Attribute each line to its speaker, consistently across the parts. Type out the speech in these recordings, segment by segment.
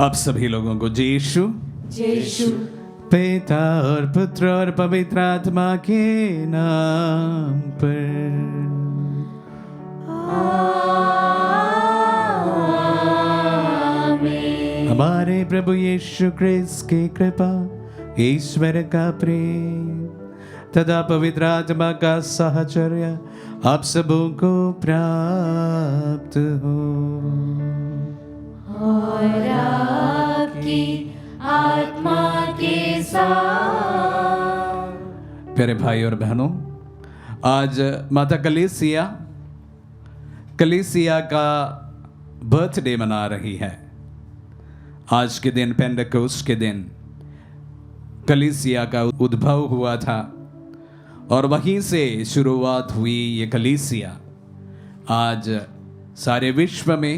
Speaker 1: अब सभी लोगों को यीशु पिता और पुत्र और पवित्र आत्मा के नाम पर आमीन। हमारे प्रभु यीशु क्रिस्त की कृपा, ईश्वर का प्रेम तथा पवित्र आत्मा का साहचर्य आप सबों को प्राप्त हो
Speaker 2: और आपकी आत्मा के साथ।
Speaker 1: प्यारे भाई और बहनों, आज माता कलीसिया का बर्थडे मना रही है। आज के दिन पेंटेकोस्ट के दिन कलीसिया का उद्भव हुआ था और वहीं से शुरुआत हुई ये कलीसिया। आज सारे विश्व में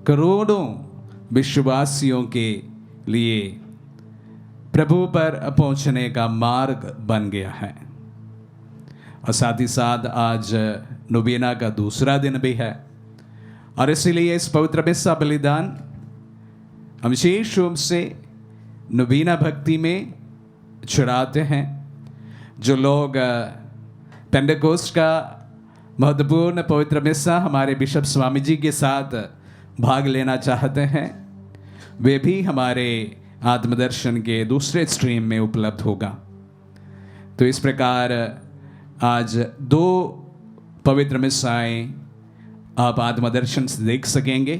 Speaker 1: करोड़ों विश्वासियों के लिए प्रभु पर पहुंचने का मार्ग बन गया है। और साथ ही साथ आज नोवेना का दूसरा दिन भी है और इसीलिए इस पवित्र मिस्सा बलिदान हम विशेष रूप से नोवेना भक्ति में चढ़ाते हैं। जो लोग पेंटेकोस्ट का महत्वपूर्ण पवित्र मिस्सा हमारे बिशप स्वामी जी के साथ भाग लेना चाहते हैं, वे भी हमारे आत्मदर्शन के दूसरे स्ट्रीम में उपलब्ध होगा। तो इस प्रकार आज 2 पवित्र मिस्साएं आप आत्मदर्शन से देख सकेंगे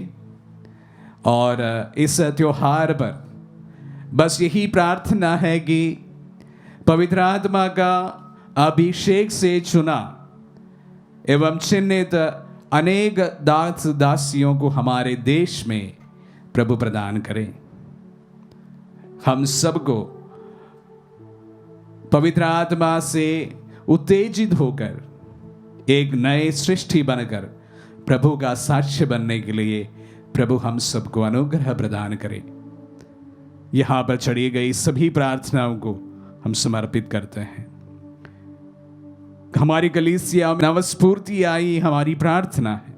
Speaker 1: और इस त्योहार पर बस यही प्रार्थना है कि पवित्र आत्मा का अभिषेक से चुना एवं चिन्हित अनेक दास दासियों को हमारे देश में प्रभु प्रदान करें। हम सबको पवित्र आत्मा से उत्तेजित होकर एक नए सृष्टि बनकर प्रभु का साक्ष्य बनने के लिए प्रभु हम सबको अनुग्रह प्रदान करें। यहां पर चढ़ी गई सभी प्रार्थनाओं को हम समर्पित करते हैं। हमारी कलीसिया में नवस्फूर्ति आई हमारी प्रार्थना है।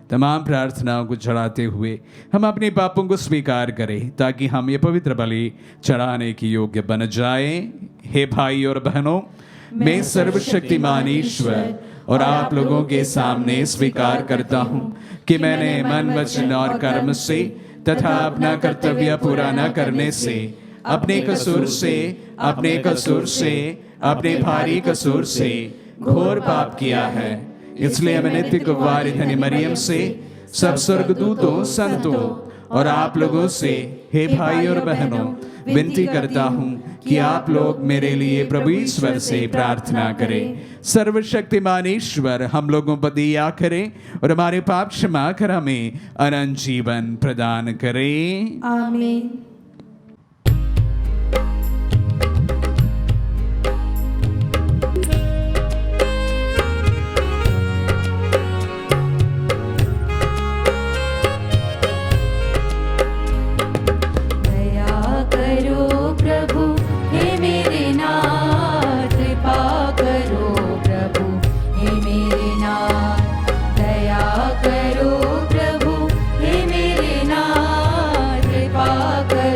Speaker 1: तमाम प्रार्थनाओं को चढ़ाते हुए हम अपने पापों को स्वीकार करें ताकि हम ये पवित्र बलि चढ़ाने की योग्य बन जाएं। हे भाई और बहनों, मैं सर्वशक्तिमान ईश्वर और आप लोगों के सामने स्वीकार करता हूं कि मैंने मन, वचन और कर्म से तथा अपना कर्तव्य पूरा न करने से, अपने कसूर से, अपने भारी कसूर से घोर पाप किया है। इसलिए मैं नित्य कुंवारी धन्य मरियम से, सब स्वर्गदूतों, संतों और आप लोगों से, हे भाई और बहनों, विनती करता हूं कि आप लोग मेरे लिए प्रभु ईश्वर से प्रार्थना करें। सर्वशक्तिमान ईश्वर हम लोगों पर दया करें और हमारे पाप क्षमा कर हमें अनंत जीवन प्रदान करें।
Speaker 2: आमीन।
Speaker 3: कृपा करो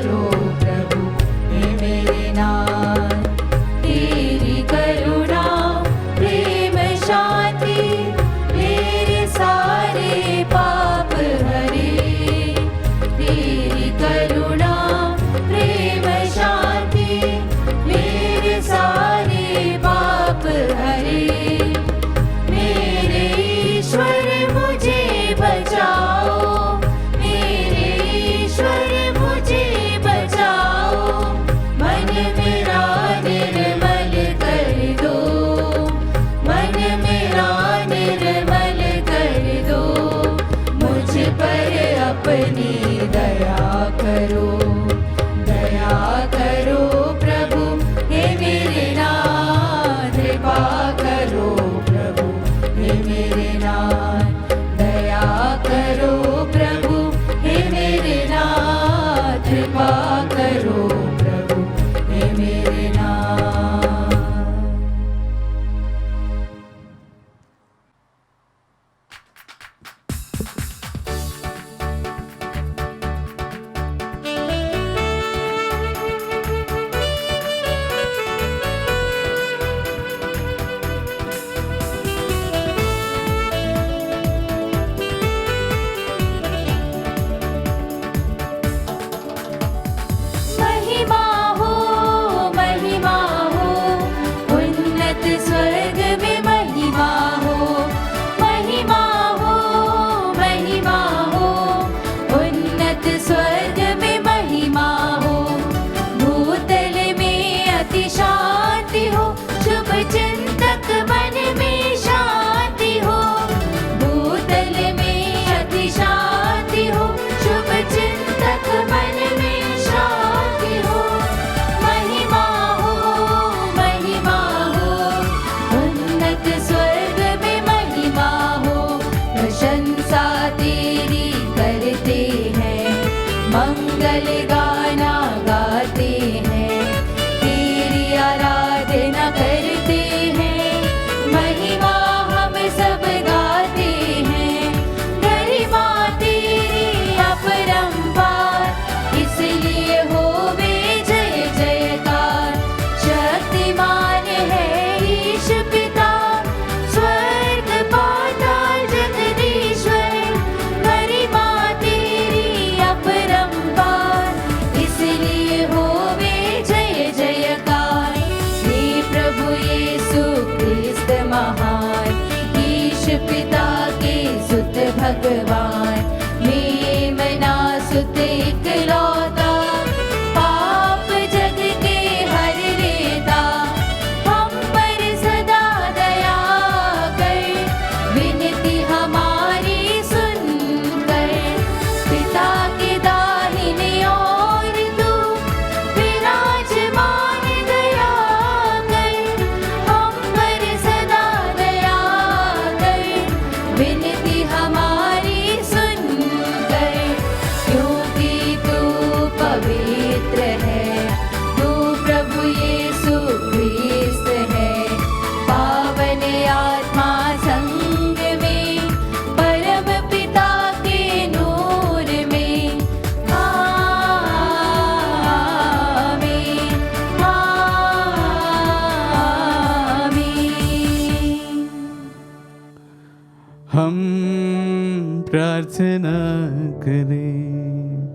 Speaker 1: प्रार्थना करें।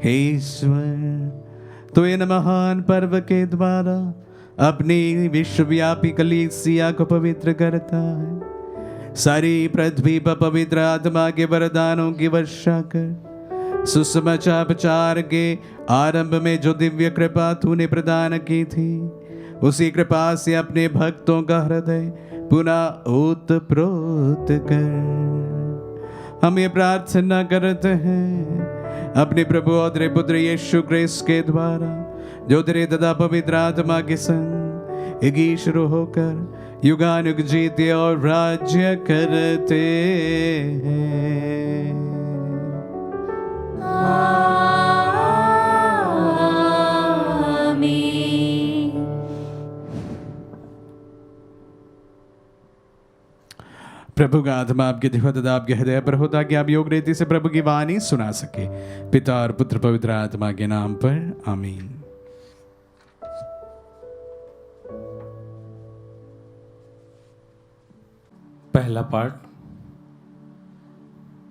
Speaker 1: हे ईश्वर, तो इन महान पर्व के द्वारा अपनी विश्वव्यापी कलीसिया को पवित्र करता है। सारी पृथ्वी पर पवित्र आत्मा के वरदानों की वर्षा कर सुसमाचार के आरंभ में जो दिव्य कृपा तूने प्रदान की थी, उसी कृपा से अपने भक्तों का हृदय पुनः ओतप्रोत कर। हम ये प्रार्थना करते हैं अपने प्रभु और तेरे पुत्र यीशु क्रिस्त के द्वारा, जो तेरे तथा पवित्र आत्मा के संग एक ही शुरू होकर युगानुग जीते और राज्य करते हैं। प्रभु का आत्मा आपके दिव्य तथा आपके हृदय पर होता कि आप योग रीति से प्रभु की वाणी सुना सके। पिता और पुत्र पवित्र आत्मा के नाम पर आमीन।
Speaker 3: पहला पाठ।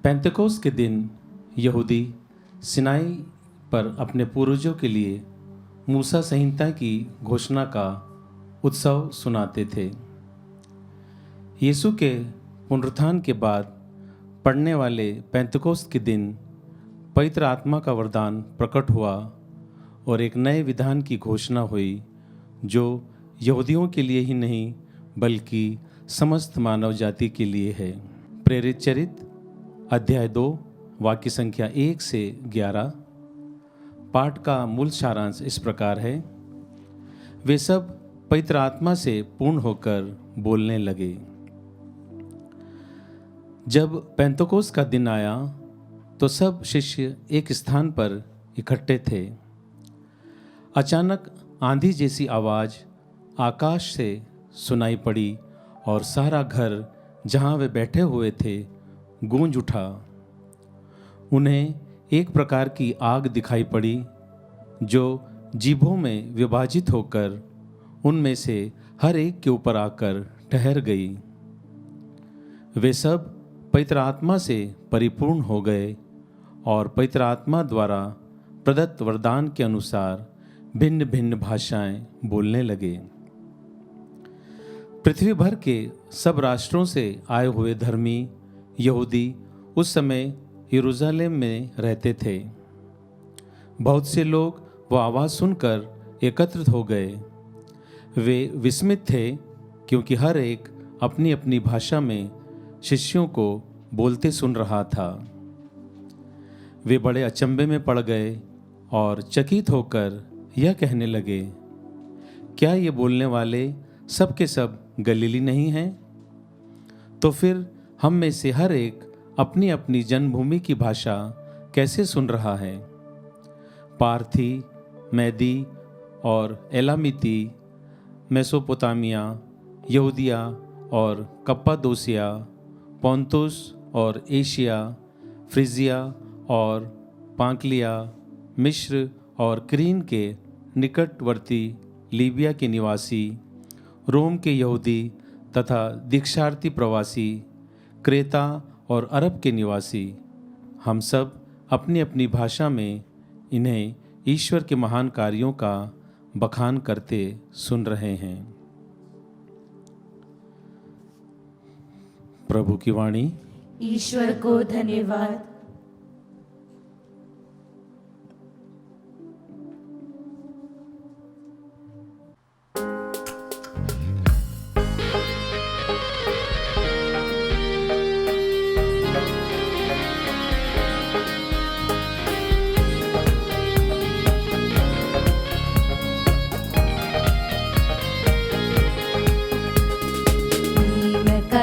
Speaker 3: पेंतकोस्त के दिन यहूदी सिनाई पर अपने पूर्वजों के लिए मूसा संहिता की घोषणा का उत्सव सुनाते थे। यीशु के पुनरुत्थान के बाद पड़ने वाले पेंतकोस्त के दिन पवित्र आत्मा का वरदान प्रकट हुआ और एक नए विधान की घोषणा हुई, जो यहूदियों के लिए ही नहीं बल्कि समस्त मानव जाति के लिए है। प्रेरित चरित्र अध्याय 2 वाक्य संख्या 1 से 11। पाठ का मूल सारांश इस प्रकार है। वे सब पवित्र आत्मा से पूर्ण होकर बोलने लगे। जब पेंतकोस्त का दिन आया तो सब शिष्य एक स्थान पर इकट्ठे थे। अचानक आंधी जैसी आवाज़ आकाश से सुनाई पड़ी और सारा घर जहाँ वे बैठे हुए थे गूंज उठा। उन्हें एक प्रकार की आग दिखाई पड़ी जो जीभों में विभाजित होकर उनमें से हर एक के ऊपर आकर ठहर गई। वे सब पवित्र आत्मा से परिपूर्ण हो गए और पवित्र आत्मा द्वारा प्रदत्त वरदान के अनुसार भिन्न भिन्न भाषाएं बोलने लगे। पृथ्वी भर के सब राष्ट्रों से आए हुए धर्मी यहूदी उस समय यरूशलेम में रहते थे। बहुत से लोग वह आवाज़ सुनकर एकत्रित हो गए। वे विस्मित थे क्योंकि हर एक अपनी अपनी भाषा में शिष्यों को बोलते सुन रहा था। वे बड़े अचंभे में पड़ गए और चकित होकर यह कहने लगे, क्या ये बोलने वाले सब के सब गलीली नहीं हैं? तो फिर हम में से हर एक अपनी अपनी जन्मभूमि की भाषा कैसे सुन रहा है? पार्थी, मैदी और एलामीती, मेसोपोटामिया, यहूदिया और कप्पादोसिया, पोंतुस और एशिया, फ्रिजिया और पांकलिया, मिस्र और क्रीन के निकटवर्ती लीबिया के निवासी, रोम के यहूदी तथा दीक्षार्थी प्रवासी, क्रेता और अरब के निवासी, हम सब अपनी अपनी भाषा में इन्हें ईश्वर के महान कार्यों का बखान करते सुन रहे हैं। प्रभु की वाणी।
Speaker 2: ईश्वर को धन्यवाद।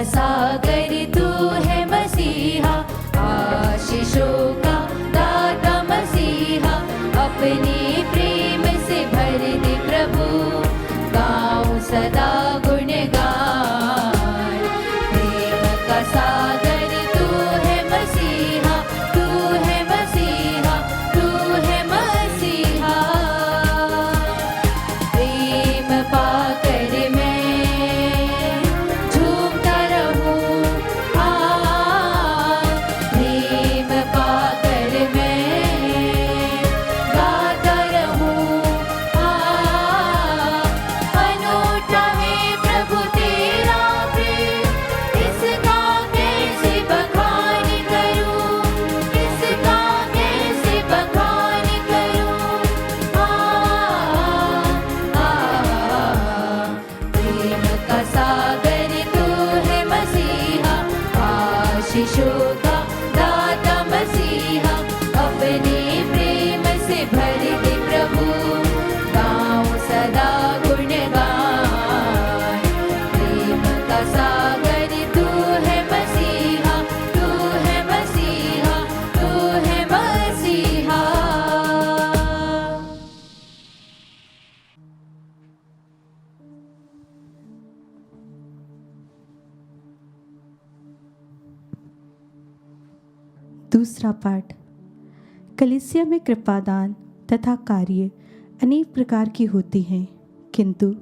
Speaker 2: सागर तू है मसीहा, आशीषों का दाता मसीहा, अपने प्रेम से भर दे प्रभु, गाऊं सदा गुणगान। प्रेम का सागर तू है मसीहा, तू है मसीहा, तू है मसीहा। प्रेम पाकर मैं झूमता रहूं, प्रेम
Speaker 4: दूसरा पाठ। कलीसिया में कृपादान तथा कार्य अनेक प्रकार की होती हैं, किंतु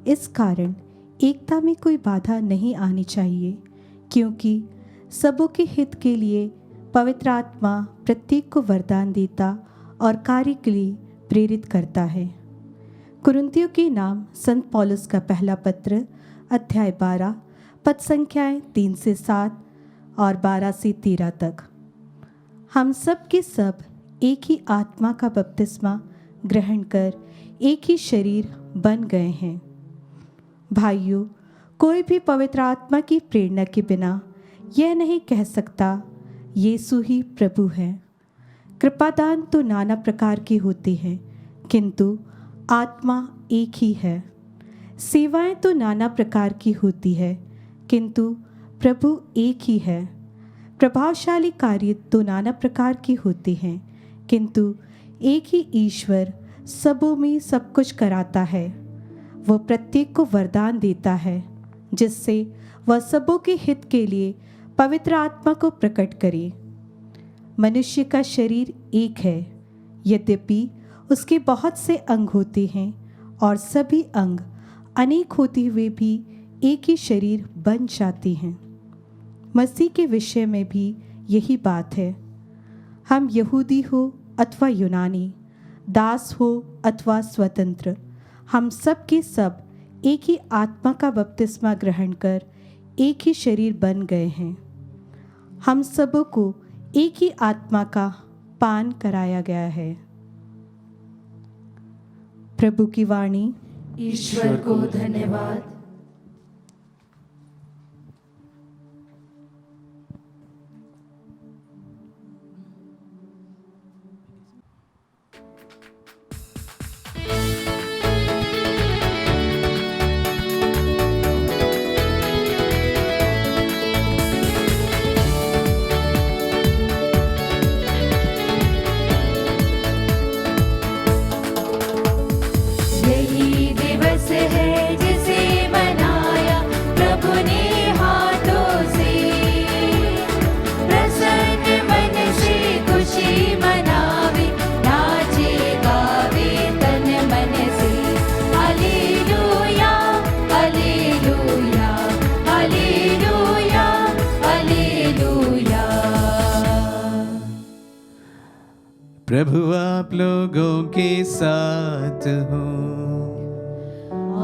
Speaker 4: इस कारण एकता में कोई बाधा नहीं आनी चाहिए, क्योंकि सबों के हित के लिए पवित्र आत्मा प्रत्येक को वरदान देता और कार्य के लिए प्रेरित करता है। कुरिन्थियों के नाम संत पौलुस का पहला पत्र अध्याय 12 पद संख्याएं 3 से 7 और 12 से 13 तक। हम सब के सब एक ही आत्मा का बपतिस्मा ग्रहण कर एक ही शरीर बन गए हैं। भाइयों, कोई भी पवित्र आत्मा की प्रेरणा के बिना यह नहीं कह सकता यीशु ही प्रभु है। कृपादान तो नाना प्रकार के होते हैं, किंतु आत्मा एक ही है। सेवाएं तो नाना प्रकार की होती है, किंतु प्रभु एक ही है। प्रभावशाली कार्य तो नाना प्रकार के होते हैं, किंतु एक ही ईश्वर सबों में सब कुछ कराता है। वह प्रत्येक को वरदान देता है, जिससे वह सबों के हित के लिए पवित्र आत्मा को प्रकट करे। मनुष्य का शरीर एक है, यद्यपि उसके बहुत से अंग होते हैं और सभी अंग अनेक होते हुए भी एक ही शरीर बन जाते हैं। मसीह के विषय में भी यही बात है। हम यहूदी हो अथवा यूनानी, दास हो अथवा स्वतंत्र, हम सब के सब एक ही आत्मा का बपतिस्मा ग्रहण कर एक ही शरीर बन गए हैं। हम सबों को एक ही आत्मा का पान कराया गया है। प्रभु की वाणी।
Speaker 2: ईश्वर को धन्यवाद। यही दिवस है जिसे मनाया प्रभु ने हाथों से, प्रसन्न मन से खुशी मनावे, नाचे गावे तन मन से। Hallelujah hallelujah hallelujah hallelujah.
Speaker 1: प्रभु आप लोगों के साथ हो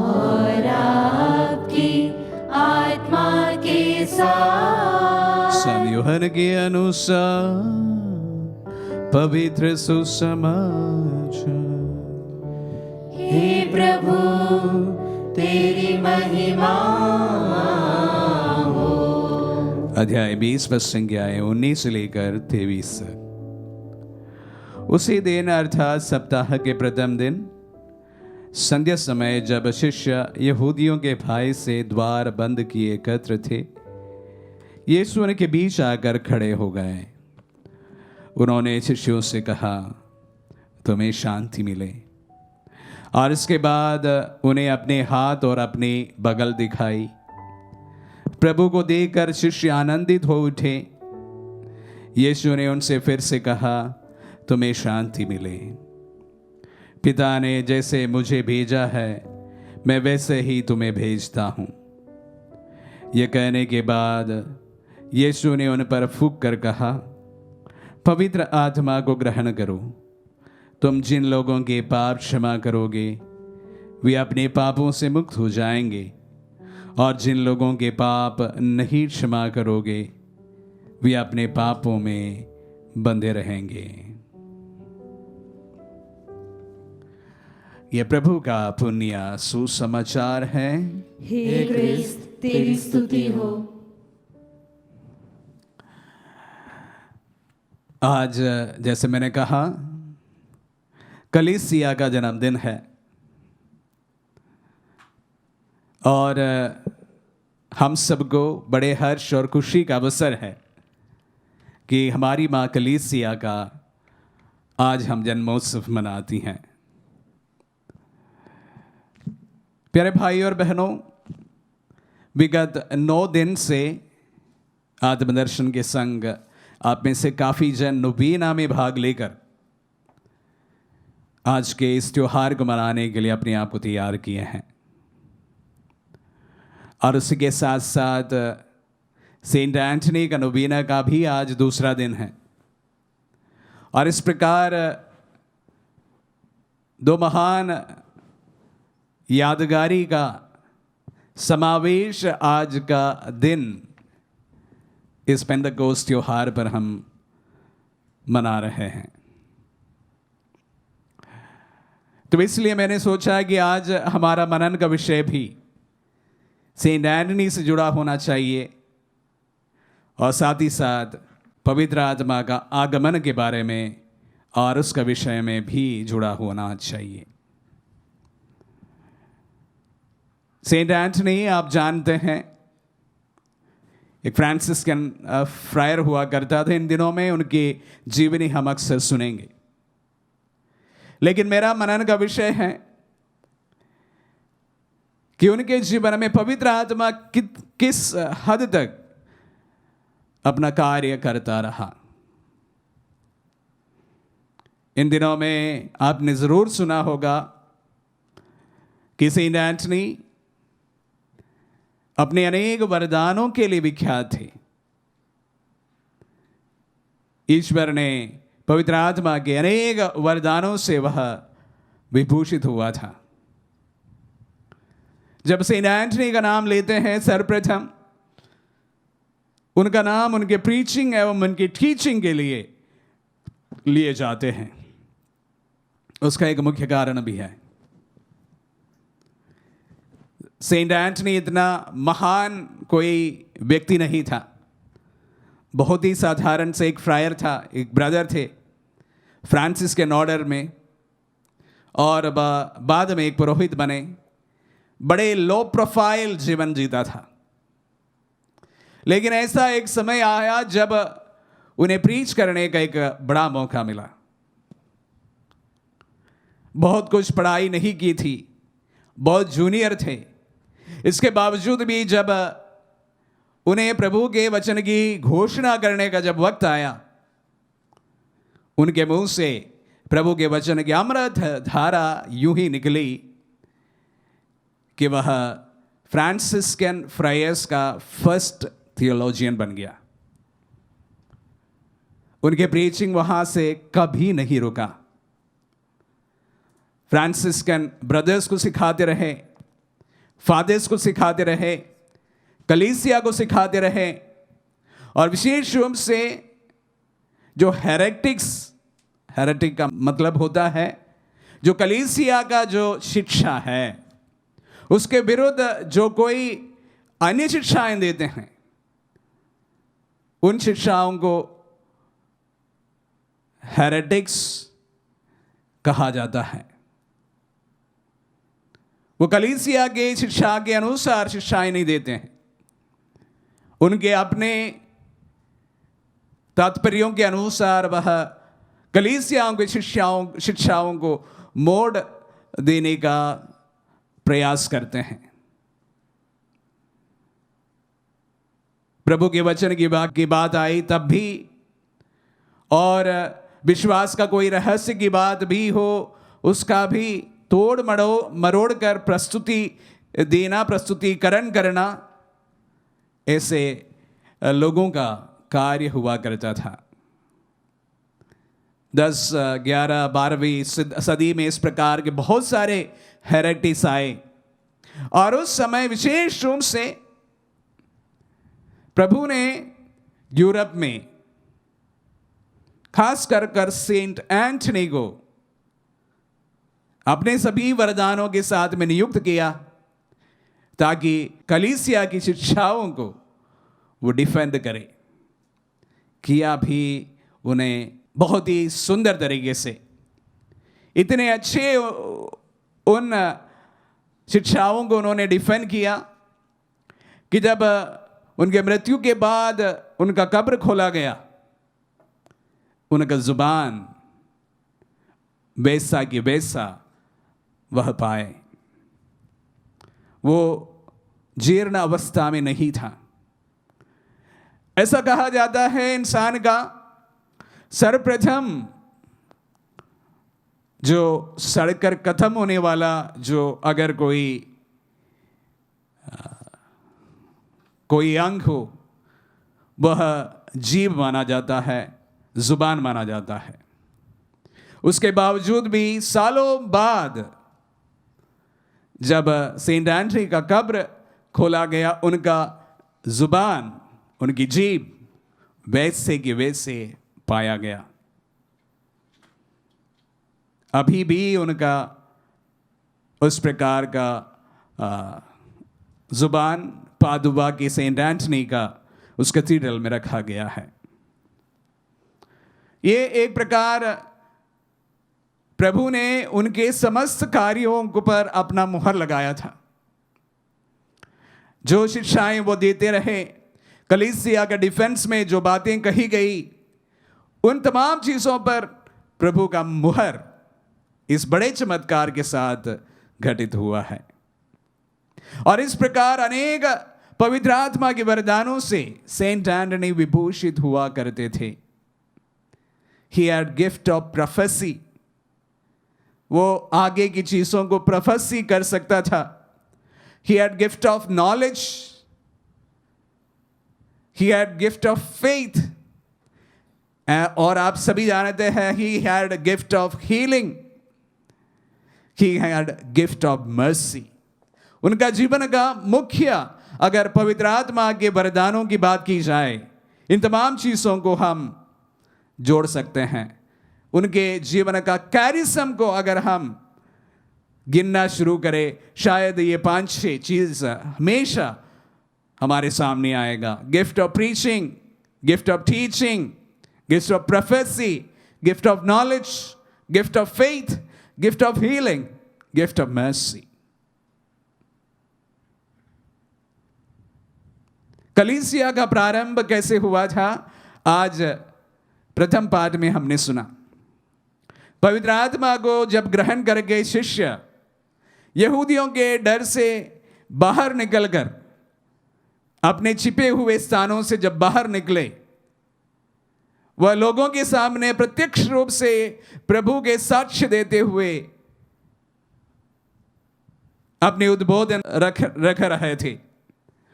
Speaker 2: और आपकी आत्मा के साथ।
Speaker 1: संत यूहन्ना के अनुसार पवित्र सुसमाचार।
Speaker 2: हे प्रभु तेरी महिमा हो।
Speaker 1: अध्याय 20 पद संख्याएं 19 से लेकर 23 तक। उसी दिन अर्थात सप्ताह के प्रथम दिन संध्या समय, जब शिष्य यहूदियों के भय से द्वार बंद किए एकत्र थे, यीशु उनके बीच आकर खड़े हो गए। उन्होंने शिष्यों से कहा, तुम्हें शांति मिले। और इसके बाद उन्हें अपने हाथ और अपनी बगल दिखाई। प्रभु को देखकर शिष्य आनंदित हो उठे। यीशु ने उनसे फिर से कहा, तुम्हें शांति मिले। पिता ने जैसे मुझे भेजा है, मैं वैसे ही तुम्हें भेजता हूँ। यह कहने के बाद यीशु ने उन पर फूंक कर कहा, पवित्र आत्मा को ग्रहण करो। तुम जिन लोगों के पाप क्षमा करोगे, वे अपने पापों से मुक्त हो जाएंगे, और जिन लोगों के पाप नहीं क्षमा करोगे, वे अपने पापों में बंधे रहेंगे। यह प्रभु का पुण्य सुसमाचार है।
Speaker 2: हे क्रिस्त तेरी स्तुति हो।
Speaker 1: आज जैसे मैंने कहा, कलीसिया का जन्मदिन है और हम सबको बड़े हर्ष और खुशी का अवसर है कि हमारी माँ कलीसिया का आज हम जन्मोत्सव मनाती हैं। प्यारे भाई और बहनों, विगत 9 दिन से आत्मदर्शन के संग आप में से काफ़ी जन नोवेना में भाग लेकर आज के इस त्योहार को मनाने के लिए अपने आप को तैयार किए हैं। और उसी के साथ साथ सेंट एंटनी का नोवेना का भी आज दूसरा दिन है। और इस प्रकार दो महान यादगारी का समावेश आज का दिन इस पेंटेकोस्ट त्योहार पर हम मना रहे हैं। तो इसलिए मैंने सोचा कि आज हमारा मनन का विषय भी सेंट एंटनी से जुड़ा होना चाहिए और साथ ही साथ पवित्र आत्मा का आगमन के बारे में और उसका विषय में भी जुड़ा होना चाहिए। सेंट एंटनी आप जानते हैं एक फ्रांसिस्कन फ्रायर हुआ करता था। इन दिनों में उनकी जीवनी हम अक्सर सुनेंगे, लेकिन मेरा मनन का विषय है कि उनके जीवन में पवित्र आत्मा किस हद तक अपना कार्य करता रहा। इन दिनों में आपने जरूर सुना होगा कि सेंट एंटनी अपने अनेक वरदानों के लिए विख्यात थे। ईश्वर ने पवित्र आत्मा के अनेक वरदानों से वह विभूषित हुआ था। जब सेंट एंटनी का नाम लेते हैं, सर्वप्रथम उनका नाम उनके प्रीचिंग एवं उनकी टीचिंग के लिए लिए जाते हैं। उसका एक मुख्य कारण भी है। सेंट एंटनी इतना महान कोई व्यक्ति नहीं था, बहुत ही साधारण से एक फ्रायर था, एक ब्रदर थे फ्रांसिस्कन ऑर्डर में, और बाद में एक पुरोहित बने। बड़े लो प्रोफाइल जीवन जीता था, लेकिन ऐसा एक समय आया जब उन्हें प्रीच करने का एक बड़ा मौका मिला। बहुत कुछ पढ़ाई नहीं की थी, बहुत जूनियर थे। इसके बावजूद भी जब उन्हें प्रभु के वचन की घोषणा करने का जब वक्त आया, उनके मुंह से प्रभु के वचन की अमृत धारा यूं ही निकली कि वह फ्रांसिस्कन फ्रायर्स का फर्स्ट थियोलॉजियन बन गया। उनके प्रीचिंग वहां से कभी नहीं रुका। फ्रांसिस्कन ब्रदर्स को सिखाते रहे, फादर्स को सिखाते रहे, कलीसिया को सिखाते रहे, और विशेष रूप से जो हेरेटिक का मतलब होता है जो कलीसिया का जो शिक्षा है, उसके विरुद्ध जो कोई अन्य शिक्षाएं देते हैं, उन शिक्षाओं को हेरेटिक्स कहा जाता है। वो कलीसिया के शिक्षा के अनुसार शिक्षाएं नहीं देते हैं, उनके अपने तात्पर्यों के अनुसार वह कलीसियाओं की शिक्षाओं को मोड़ देने का प्रयास करते हैं। प्रभु के वचन की बात आई तब भी, और विश्वास का कोई रहस्य की बात भी हो, उसका भी तोड़ मरोड़ कर प्रस्तुति देना, प्रस्तुतिकरण करना, ऐसे लोगों का कार्य हुआ करता था। 10, 11, 12वीं सदी में इस प्रकार के बहुत सारे हेरेटिक्स आए, और उस समय विशेष रूप से प्रभु ने यूरोप में खास कर सेंट एंटनी को अपने सभी वरदानों के साथ में नियुक्त किया, ताकि कलीसिया की शिक्षाओं को वो डिफेंड करे। किया भी उन्हें बहुत ही सुंदर तरीके से, इतने अच्छे उन शिक्षाओं को उन्होंने डिफेंड किया कि जब उनके मृत्यु के बाद उनका कब्र खोला गया, उनका जुबान वैसा की वैसा वह पाए। वो जीर्ण अवस्था में नहीं था। ऐसा कहा जाता है इंसान का सर्वप्रथम जो सड़कर खत्म होने वाला जो अगर कोई अंग हो वह जीभ माना जाता है, जुबान माना जाता है। उसके बावजूद भी सालों बाद जब सेंट एंथनी का कब्र खोला गया, उनका जुबान, उनकी जीभ वैसे की वैसे पाया गया। अभी भी उनका उस प्रकार का जुबान पादुवा के सेंट एंथनी का उस कैथेड्रल में रखा गया है। ये एक प्रकार प्रभु ने उनके समस्त कार्यों पर अपना मुहर लगाया था। जो शिक्षाएं वो देते रहे, कलीसिया का डिफेंस में जो बातें कही गई, उन तमाम चीजों पर प्रभु का मुहर इस बड़े चमत्कार के साथ घटित हुआ है। और इस प्रकार अनेक पवित्र आत्मा के वरदानों से सेंट एंथनी विभूषित हुआ करते थे। He had gift of prophecy, वो आगे की चीजों को प्रोफेसी कर सकता था। He had gift of knowledge, he had gift of faith, और आप सभी जानते हैं he had gift of healing, he had gift of mercy। उनका जीवन का मुख्य अगर पवित्र आत्मा के वरदानों की बात की जाए, इन तमाम चीजों को हम जोड़ सकते हैं। उनके जीवन का कैरिज्म को अगर हम गिनना शुरू करें, शायद ये 5-6 चीज हमेशा हमारे सामने आएगा। Gift of preaching, gift of teaching, gift of prophecy, gift of knowledge, gift of faith, gift of healing, gift of mercy. कलीसिया का प्रारंभ कैसे हुआ था, आज प्रथम पाठ में हमने सुना। पवित्र आत्मा को जब ग्रहण करके शिष्य यहूदियों के डर से बाहर निकलकर अपने छिपे हुए स्थानों से जब बाहर निकले, वह लोगों के सामने प्रत्यक्ष रूप से प्रभु के साक्ष्य देते हुए अपने उद्बोधन रख रहे थे।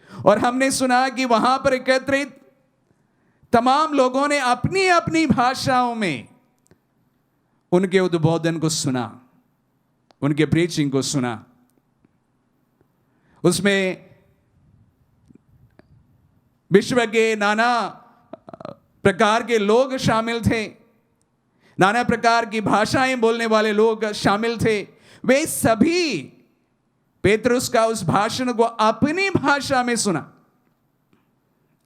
Speaker 1: और हमने सुना कि वहां पर एकत्रित तमाम लोगों ने अपनी अपनी भाषाओं में उनके उद्बोधन को सुना, उनके प्रीचिंग को सुना। उसमें विश्व के नाना प्रकार के लोग शामिल थे, नाना प्रकार की भाषाएं बोलने वाले लोग शामिल थे। वे सभी पेतरुस का उस भाषण को अपनी भाषा में सुना।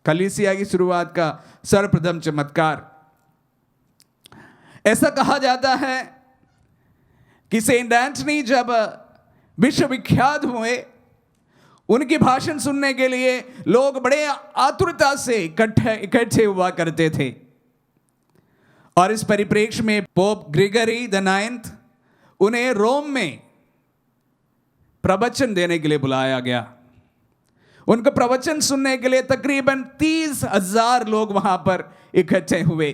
Speaker 1: कलीसिया की शुरुआत का सर्वप्रथम चमत्कार। ऐसा कहा जाता है कि सेंट एंथनी जब विश्वविख्यात हुए, उनकी भाषण सुनने के लिए लोग बड़े आतुरता से इकट्ठे हुआ करते थे। और इस परिप्रेक्ष्य में पोप ग्रेगरी द 9th उन्हें रोम में प्रवचन देने के लिए बुलाया गया। उनका प्रवचन सुनने के लिए तकरीबन 30,000 लोग वहां पर इकट्ठे हुए।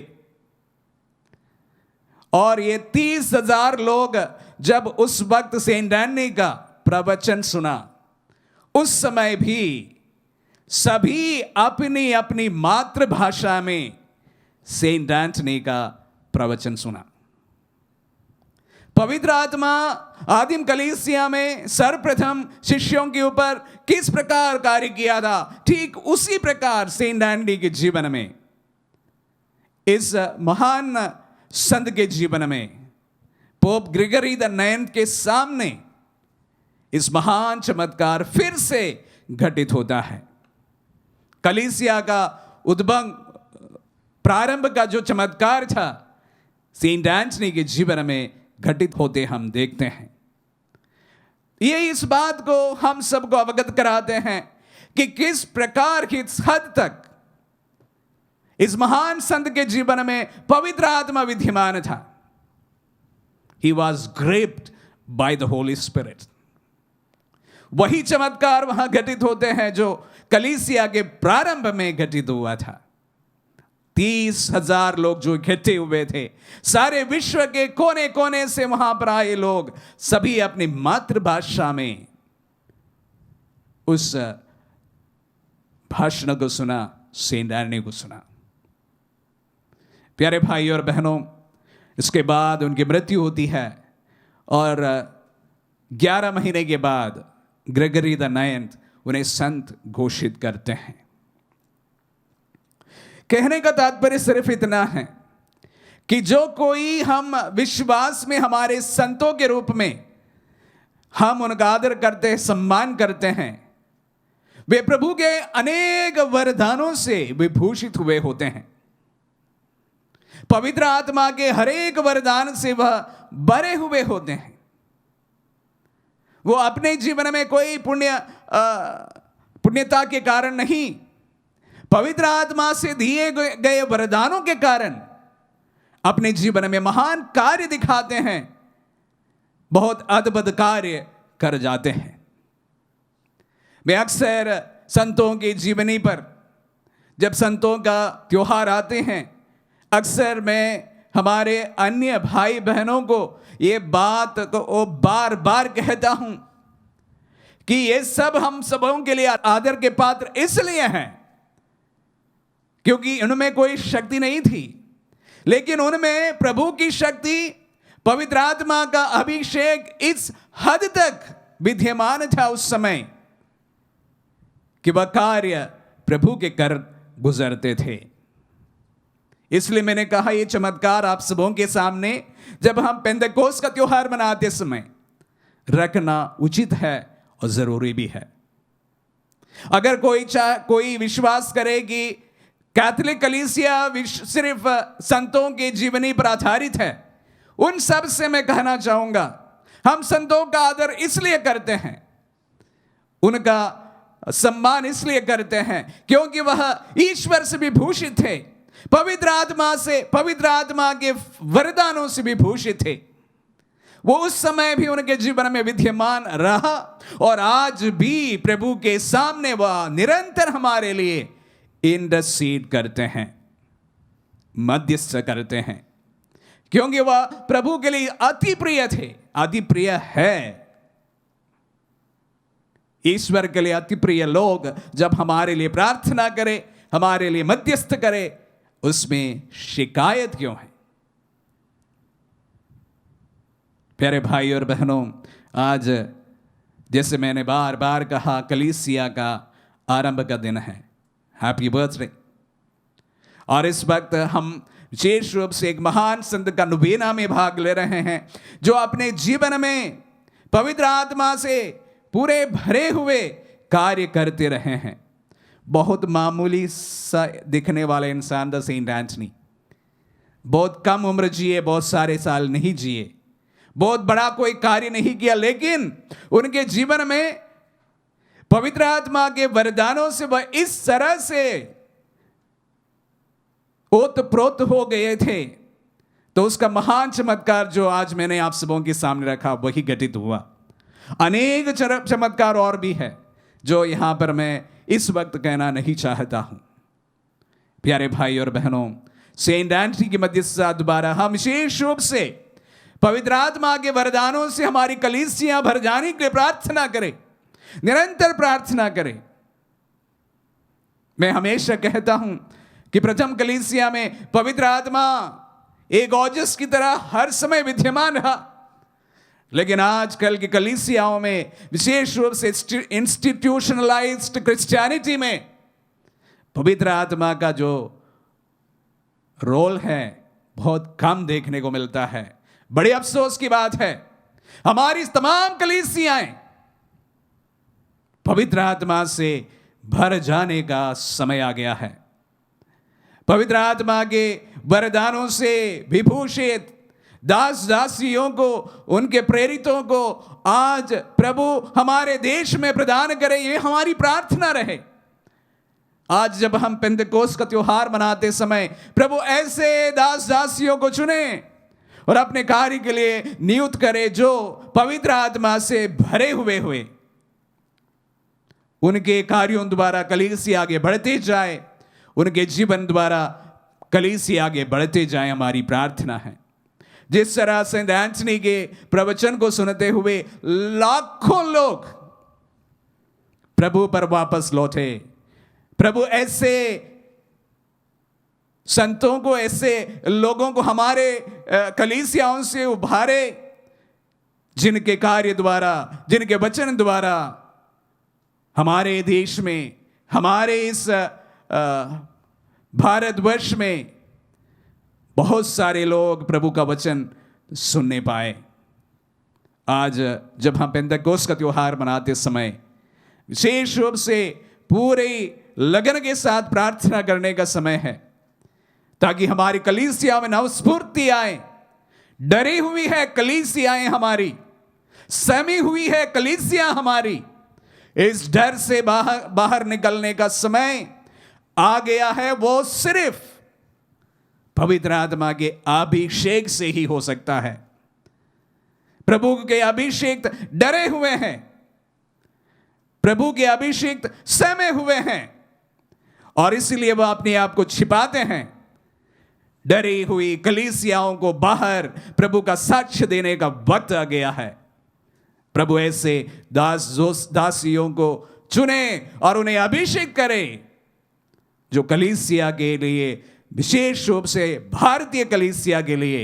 Speaker 1: और ये 30,000 लोग जब उस वक्त सेंट एंथनी का प्रवचन सुना, उस समय भी सभी अपनी अपनी मातृभाषा में सेंट एंथनी का प्रवचन सुना। पवित्र आत्मा आदिम कलीसिया में सर्वप्रथम शिष्यों के ऊपर किस प्रकार कार्य किया था, ठीक उसी प्रकार सेंट एंथनी के जीवन में, इस महान संत के जीवन में, पोप ग्रेगरी द 9th के सामने इस महान चमत्कार फिर से घटित होता है। कलीसिया का उद्भव प्रारंभ का जो चमत्कार था, सेंट एंथनी के जीवन में घटित होते हम देखते हैं। ये इस बात को हम सबको अवगत कराते हैं कि किस प्रकार किस हद तक इस महान संत के जीवन में पवित्र आत्मा विद्यमान था। He was gripped by the Holy Spirit। वही चमत्कार वहां घटित होते हैं जो कलीसिया के प्रारंभ में घटित हुआ था। 30,000 लोग जो इकट्ठे हुए थे, सारे विश्व के कोने कोने से वहां पर आए लोग, सभी अपनी मातृभाषा में उस भाषण को सुना, सेंट एंटनी को सुना। प्यारे भाई और बहनों, इसके बाद उनकी मृत्यु होती है और 11 महीने के बाद ग्रेगरी द नाइन्थ उन्हें संत घोषित करते हैं। कहने का तात्पर्य सिर्फ इतना है कि जो कोई हम विश्वास में हमारे संतों के रूप में हम उनका आदर करते हैं, सम्मान करते हैं, वे प्रभु के अनेक वरदानों से विभूषित हुए होते हैं। पवित्र आत्मा के हर एक वरदान से वह भरे हुए होते हैं। वो अपने जीवन में कोई पुण्यता के कारण नहीं, पवित्र आत्मा से दिए गए वरदानों के कारण अपने जीवन में महान कार्य दिखाते हैं, बहुत अद्भुत कार्य कर जाते हैं। मैं अक्सर संतों की जीवनी पर, जब संतों का त्योहार आते हैं, अक्सर मैं हमारे अन्य भाई बहनों को ये बात को बार बार कहता हूं कि ये सब हम सबों के लिए आदर के पात्र इसलिए हैं क्योंकि उनमें कोई शक्ति नहीं थी, लेकिन उनमें प्रभु की शक्ति, पवित्र आत्मा का अभिषेक इस हद तक विद्यमान था उस समय कि वह कार्य प्रभु के कर गुजरते थे। इसलिए मैंने कहा यह चमत्कार आप सबों के सामने जब हम पेंतेकोस्त का त्योहार मनाते समय रखना उचित है और जरूरी भी है। अगर कोई विश्वास करे कि कैथोलिक कलीसिया सिर्फ संतों के जीवनी पर आधारित है, उन सब से मैं कहना चाहूंगा हम संतों का आदर इसलिए करते हैं, उनका सम्मान इसलिए करते हैं क्योंकि वह ईश्वर से विभूषित थे, पवित्र आत्मा के वरदानों से विभूषित थे। वो उस समय भी उनके जीवन में विद्यमान रहा और आज भी प्रभु के सामने वह निरंतर हमारे लिए इंटरसीड करते हैं, मध्यस्थ करते हैं, क्योंकि वह प्रभु के लिए अति प्रिय थे, अति प्रिय है। ईश्वर के लिए अति प्रिय लोग जब हमारे लिए प्रार्थना करें, हमारे लिए मध्यस्थ करें, उसमें शिकायत क्यों है? प्यारे भाई और बहनों, आज जैसे मैंने बार बार कहा, कलीसिया का आरंभ का दिन है। Happy birthday. और इस वक्त हम विशेष रूप से एक महान संत का नोवेना में भाग ले रहे हैं, जो अपने जीवन में पवित्र आत्मा से पूरे भरे हुए कार्य करते रहे हैं। बहुत मामूली सा दिखने वाला इंसान था सेंट एंटनी। बहुत कम उम्र जिए, बहुत सारे साल नहीं जिए, बहुत बड़ा कोई कार्य नहीं किया, लेकिन उनके जीवन में पवित्र आत्मा के वरदानों से वह इस तरह से ओतप्रोत हो गए थे, तो उसका महान चमत्कार जो आज मैंने आप सबों के सामने रखा वही घटित हुआ। अनेक चमत्कार और भी है जो यहां पर मैं इस वक्त कहना नहीं चाहता हूं। प्यारे भाई और बहनों, सेंट एंटनी की मध्यस्थता द्वारा हम विशेष रूप से पवित्र आत्मा के वरदानों से हमारी कलीसियां भर जाने के लिए प्रार्थना करें, निरंतर प्रार्थना करें। मैं हमेशा कहता हूं कि प्रथम कलीसिया में पवित्र आत्मा एक ओजस की तरह हर समय विद्यमान रहा, लेकिन आजकल की कलीसियाओं में, विशेष रूप से इंस्टीट्यूशनलाइज्ड क्रिश्चियनिटी में, पवित्र आत्मा का जो रोल है बहुत कम देखने को मिलता है। बड़े अफसोस की बात है, हमारी तमाम कलीसियाएं पवित्र आत्मा से भर जाने का समय आ गया है। पवित्र आत्मा के वरदानों से विभूषित दास दासियों को, उनके प्रेरितों को आज प्रभु हमारे देश में प्रदान करे, ये हमारी प्रार्थना रहे। आज जब हम पेंतेकोस्त का त्योहार मनाते समय प्रभु ऐसे दास दासियों को चुने और अपने कार्य के लिए नियुक्त करे जो पवित्र आत्मा से भरे हुए उनके कार्यों द्वारा कलीसिया आगे बढ़ते जाए, उनके जीवन द्वारा कलीसिया आगे बढ़ते जाए, हमारी प्रार्थना है। जिस तरह सेंट एंथनी के प्रवचन को सुनते हुए लाखों लोग प्रभु पर वापस लौटे, प्रभु ऐसे संतों को, ऐसे लोगों को हमारे कलीसियाओं से उभारे, जिनके कार्य द्वारा, जिनके वचन द्वारा हमारे देश में, हमारे इस भारतवर्ष में बहुत सारे लोग प्रभु का वचन सुनने पाए। आज जब हम पेंतकोस्त का त्योहार मनाते समय विशेष रूप से पूरे लगन के साथ प्रार्थना करने का समय है, ताकि हमारी कलीसिया में नवस्फूर्ति आए। डरी हुई है कलीसियाएं हमारी, सहमी हुई है कलीसिया हमारी। इस डर से बाहर निकलने का समय आ गया है। वो सिर्फ पवित्र आत्मा के अभिषेक से ही हो सकता है। प्रभु के अभिषेक डरे हुए हैं, प्रभु के अभिषेक सहमे हुए हैं, और इसलिए वह अपने आप को छिपाते हैं। डरी हुई कलीसियाओं को बाहर प्रभु का साक्ष्य देने का वक्त आ गया है। प्रभु ऐसे दासियों को चुने और उन्हें अभिषेक करे, जो कलीसिया के लिए, विशेष रूप से भारतीय कलीसिया के लिए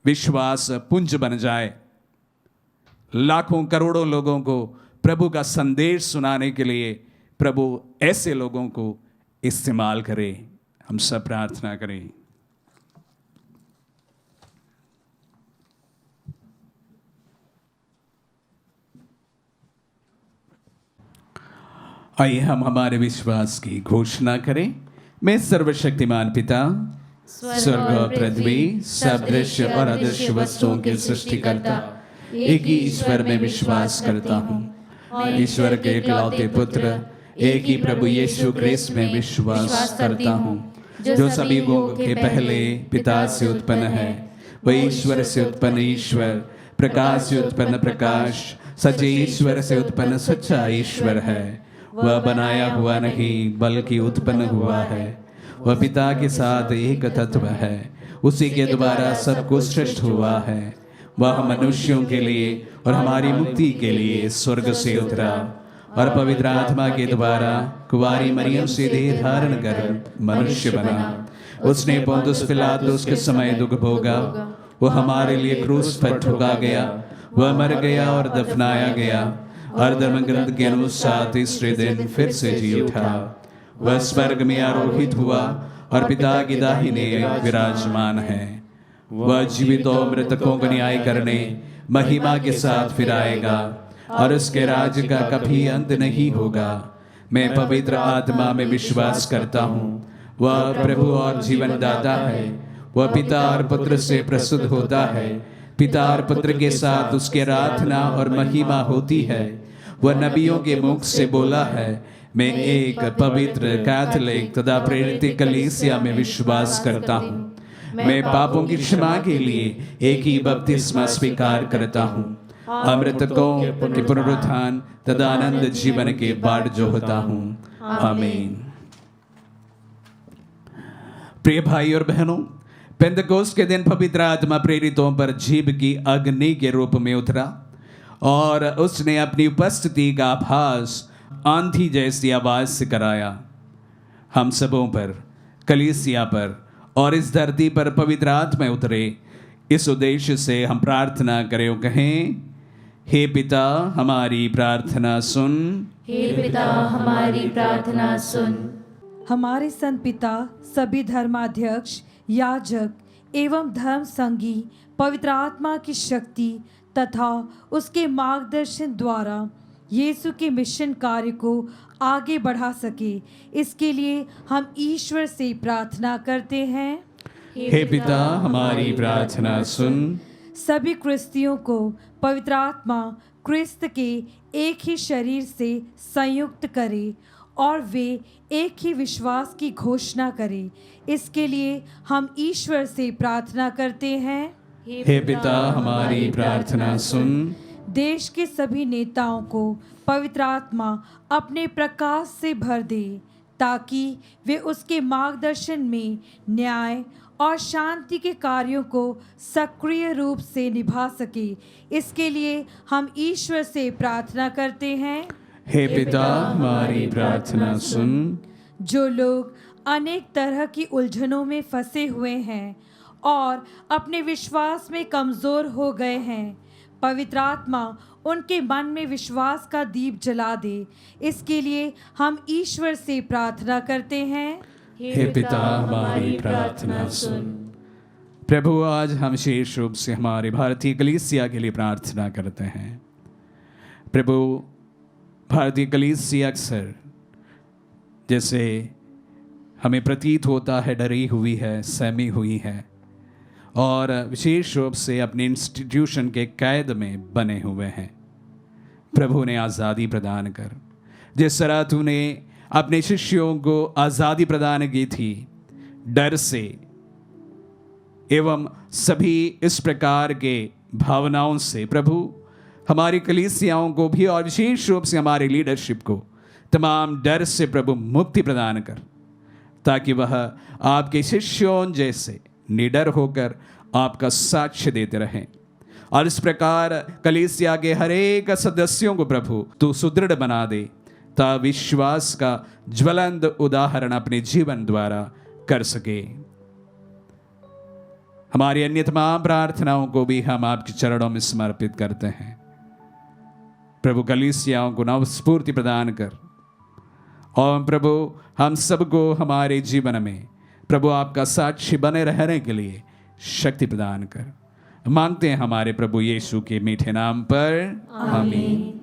Speaker 1: विश्वास पुंज बन जाए। लाखों करोड़ों लोगों को प्रभु का संदेश सुनाने के लिए प्रभु ऐसे लोगों को इस्तेमाल करे। हम सब प्रार्थना करें। आइए हम हमारे विश्वास की घोषणा करें। मैं सर्वशक्तिमान पिता, स्वर्ग और पृथ्वी, सब दृश्य और अदृश्य वस्तुओं के सृष्टिकर्ता एक ही ईश्वर में विश्वास करता हूँ। ईश्वर के इकलौते पुत्र एक ही प्रभु यीशु क्रिस्त में विश्वास करता हूँ, जो सभी युगों के पहले पिता से उत्पन्न है। वह ईश्वर से उत्पन्न ईश्वर, प्रकाश से उत्पन्न प्रकाश, सच्चे ईश्वर से उत्पन्न सच्चा ईश्वर है। वह बनाया हुआ नहीं बल्कि उत्पन्न हुआ है। वह पिता के साथ एक तत्व है, उसी के द्वारा सब कुछ सृष्ट हुआ है। वह मनुष्यों के लिए और हमारी मुक्ति के लिए स्वर्ग से उतरा और पवित्र आत्मा के द्वारा कुंवारी मरियम से देह धारण कर मनुष्य बना। उसने पोंतुस पिलातुस के समय दुख भोगा, वह हमारे लिए क्रूस पर ठुका गया, वह मर गया और दफनाया गया, और धर्म ग्रंथ के अनुसार तीसरे दिन फिर से जी उठा। वह स्वर्ग में आरोहित हुआ और पिता की दाहिने विराजमान है। वह जीवितों और मृतकों को न्याय करने महिमा के साथ फिर आएगा, और उसके राज्य का कभी अंत नहीं होगा। मैं पवित्र आत्मा में विश्वास करता हूँ। वह प्रभु और जीवन दाता है। वह पिता और पुत्र से प्रसूत होता है। पिता और पुत्र के साथ उसके आराधना और महिमा होती है। वह नबियों के मुख से बोला है। मैं एक पवित्र कैथोलिक तथा प्रेरित कलीसिया में विश्वास करता हूँ। मैं पापों की क्षमा के लिए एक ही बपतिस्मा स्वीकार करता हूँ। अमृतकों के पुनरुत्थान तथा आनंद जीवन के बाट जो होता हूँ। आमीन। प्रिय भाई और बहनों, पेंतकोस्त के दिन पवित्र आत्मा प्रेरितों पर जीभ की अग्नि के रूप में उतरा और उसने अपनी उपस्थिति का आभास आंधी जैसी आवाज से कराया। हम सबों पर, कलीसिया पर और इस धरती पर पवित्र आत्मा उतरे। इस उद्देश्य से हम प्रार्थना करें और कहें, हे पिता हमारी प्रार्थना सुन।
Speaker 2: हे पिता हमारी प्रार्थना सुन।
Speaker 5: हमारे संत पिता, सभी धर्माध्यक्ष, याजक एवं धर्म संगी पवित्र आत्मा की शक्ति तथा उसके मार्गदर्शन द्वारा यीशु के मिशन कार्य को आगे बढ़ा सके, इसके लिए हम ईश्वर से प्रार्थना करते हैं।
Speaker 1: हे पिता हमारी प्रार्थना सुन।
Speaker 5: सभी क्रिस्तियों को पवित्र आत्मा क्रिस्त के एक ही शरीर से संयुक्त करे और वे एक ही विश्वास की घोषणा करें, इसके लिए हम ईश्वर से प्रार्थना करते हैं।
Speaker 1: हे पिता हमारी प्रार्थना सुन।
Speaker 5: देश के सभी नेताओं को पवित्र आत्मा अपने प्रकाश से भर दे, ताकि वे उसके मार्गदर्शन में न्याय और शांति के कार्यों को सक्रिय रूप से निभा सके। इसके लिए हम ईश्वर से प्रार्थना करते हैं।
Speaker 1: हे पिता, हमारी प्रार्थना सुन।
Speaker 5: जो लोग अनेक तरह की उलझनों में फंसे हुए हैं और अपने विश्वास में कमज़ोर हो गए हैं, पवित्र आत्मा उनके मन में विश्वास का दीप जला दे। इसके लिए हम ईश्वर से प्रार्थना करते हैं।
Speaker 1: हे पिता, हमारी प्रार्थना सुन। प्रभु, आज हम विशेष रूप से हमारी भारतीय कलीसिया के लिए प्रार्थना करते हैं। प्रभु, भारतीय कलीसिया अक्सर जैसे हमें प्रतीत होता है डरी हुई है, सहमी हुई है और विशेष रूप से अपने इंस्टीट्यूशन के कैद में बने हुए हैं। प्रभु ने आज़ादी प्रदान कर, जिस तरह तूने अपने शिष्यों को आज़ादी प्रदान की थी डर से एवं सभी इस प्रकार के भावनाओं से, प्रभु हमारी कलीसियाओं को भी और विशेष रूप से हमारे लीडरशिप को तमाम डर से प्रभु मुक्ति प्रदान कर, ताकि वह आपके शिष्यों जैसे निडर होकर आपका साक्ष्य देते रहें। और इस प्रकार कलीसिया के हर एक सदस्यों को प्रभु तू सुदृढ़ बना दे, ता विश्वास का ज्वलंत उदाहरण अपने जीवन द्वारा कर सके। हमारी अन्य तमाम प्रार्थनाओं को भी हम आपके चरणों में समर्पित करते हैं। प्रभु, कलीसियाओं को नव स्फूर्ति प्रदान कर और प्रभु हम सबको हमारे जीवन में प्रभु आपका साक्षी बने रहने के लिए शक्ति प्रदान कर। मांगते हैं हमारे प्रभु यीशु के मीठे नाम पर, आमीन।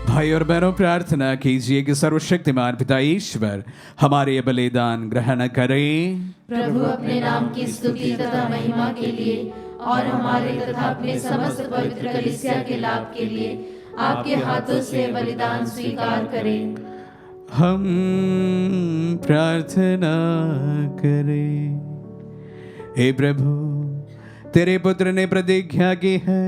Speaker 1: भाई और बहनों, प्रार्थना कीजिए कि सर्वशक्तिमान पिता ईश्वर हमारे ये बलिदान ग्रहण करें।
Speaker 2: प्रभु अपने नाम की स्तुति तथा महिमा के लिए और हमारे तथा अपने समस्त पवित्र कलीसिया के लाभ के लिए आपके हाथों से बलिदान स्वीकार करें।
Speaker 1: हम प्रार्थना करें। हे प्रभु, तेरे पुत्र ने प्रतिज्ञा की है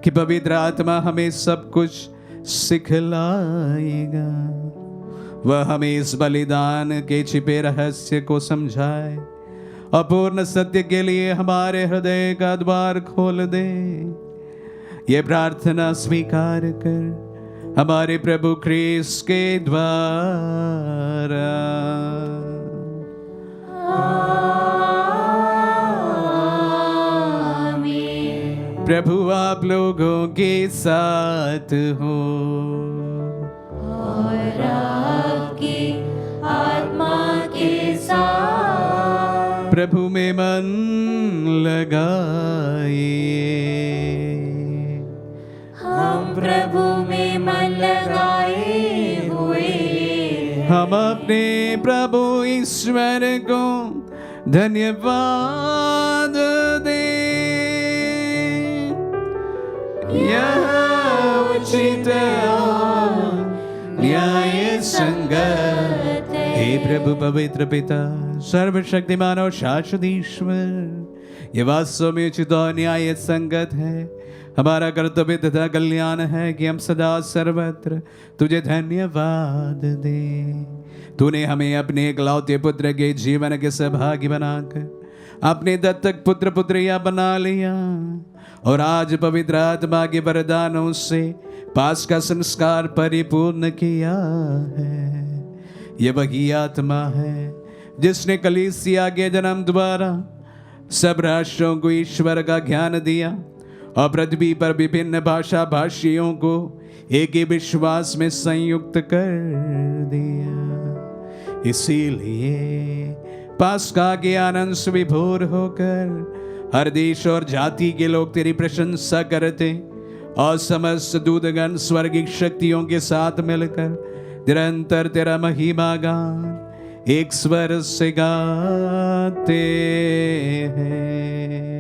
Speaker 1: कि पवित्र आत्मा हमें सब कुछ सिखलाएगा। वह हमें इस बलिदान के छिपे रहस्य को समझाए, अपूर्ण सत्य के लिए हमारे हृदय का द्वार खोल दे। ये प्रार्थना स्वीकार कर हमारे प्रभु ख्रीस्त के द्वारा। प्रभु आप लोगों के साथ हो
Speaker 2: और आपकी आत्मा के साथ।
Speaker 1: प्रभु में मन लगाइए।
Speaker 2: हम प्रभु में मन लगाए हुए
Speaker 1: हम अपने प्रभु ईश्वर को धन्यवाद दें। यह उचित और न्याय संगत है। हे प्रभु पवित्र पिता सर्वशक्तिमान और शाश्वत ईश्वर, ये वास्तव में उचित और न्याय संगत है। हमारा कर्तव्य तथा कल्याण है कि हम सदा सर्वत्र तुझे धन्यवाद दें। तूने हमें अपने एकलौते पुत्र के जीवन के सहभागी बनाकर अपने दत्तक पुत्र पुत्रिया बना लिया और आज पवित्र आत्मा के वरदानों से पास का संस्कार परिपूर्ण किया है। यह वही आत्मा है जिसने कलीसिया के जन्म द्वारा सब राष्ट्रों को ईश्वर का ज्ञान दिया और पृथ्वी पर विभिन्न भाषा भाषियों को एक ही विश्वास में संयुक्त कर दिया। इसीलिए पास्का के आनंद से विभोर होकर हर देश और जाति के लोग तेरी प्रशंसा करते और समस्त दूतगण स्वर्गिक शक्तियों के साथ मिलकर निरंतर तेरा महिमा गान एक स्वर से गाते हैं।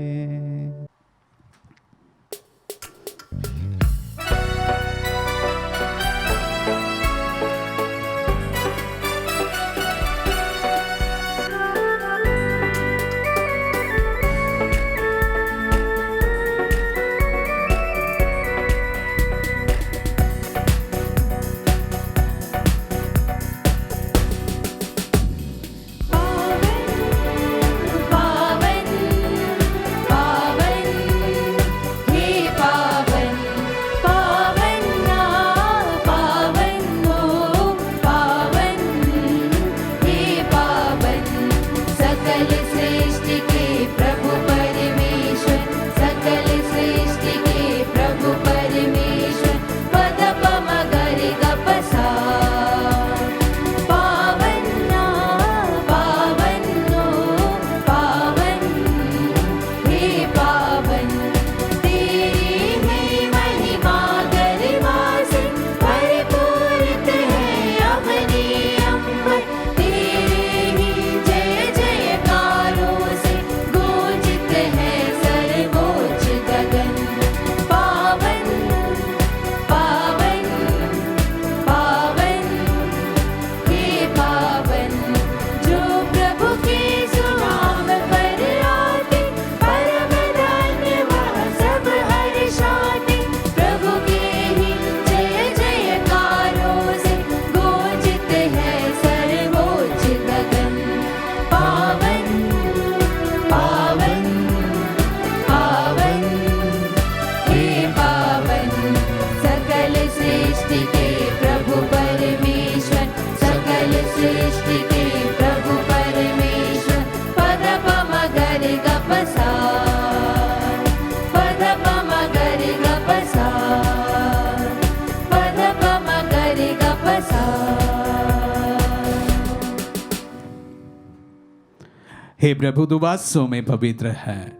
Speaker 1: हे प्रभु तू वास्तव में पवित्र है,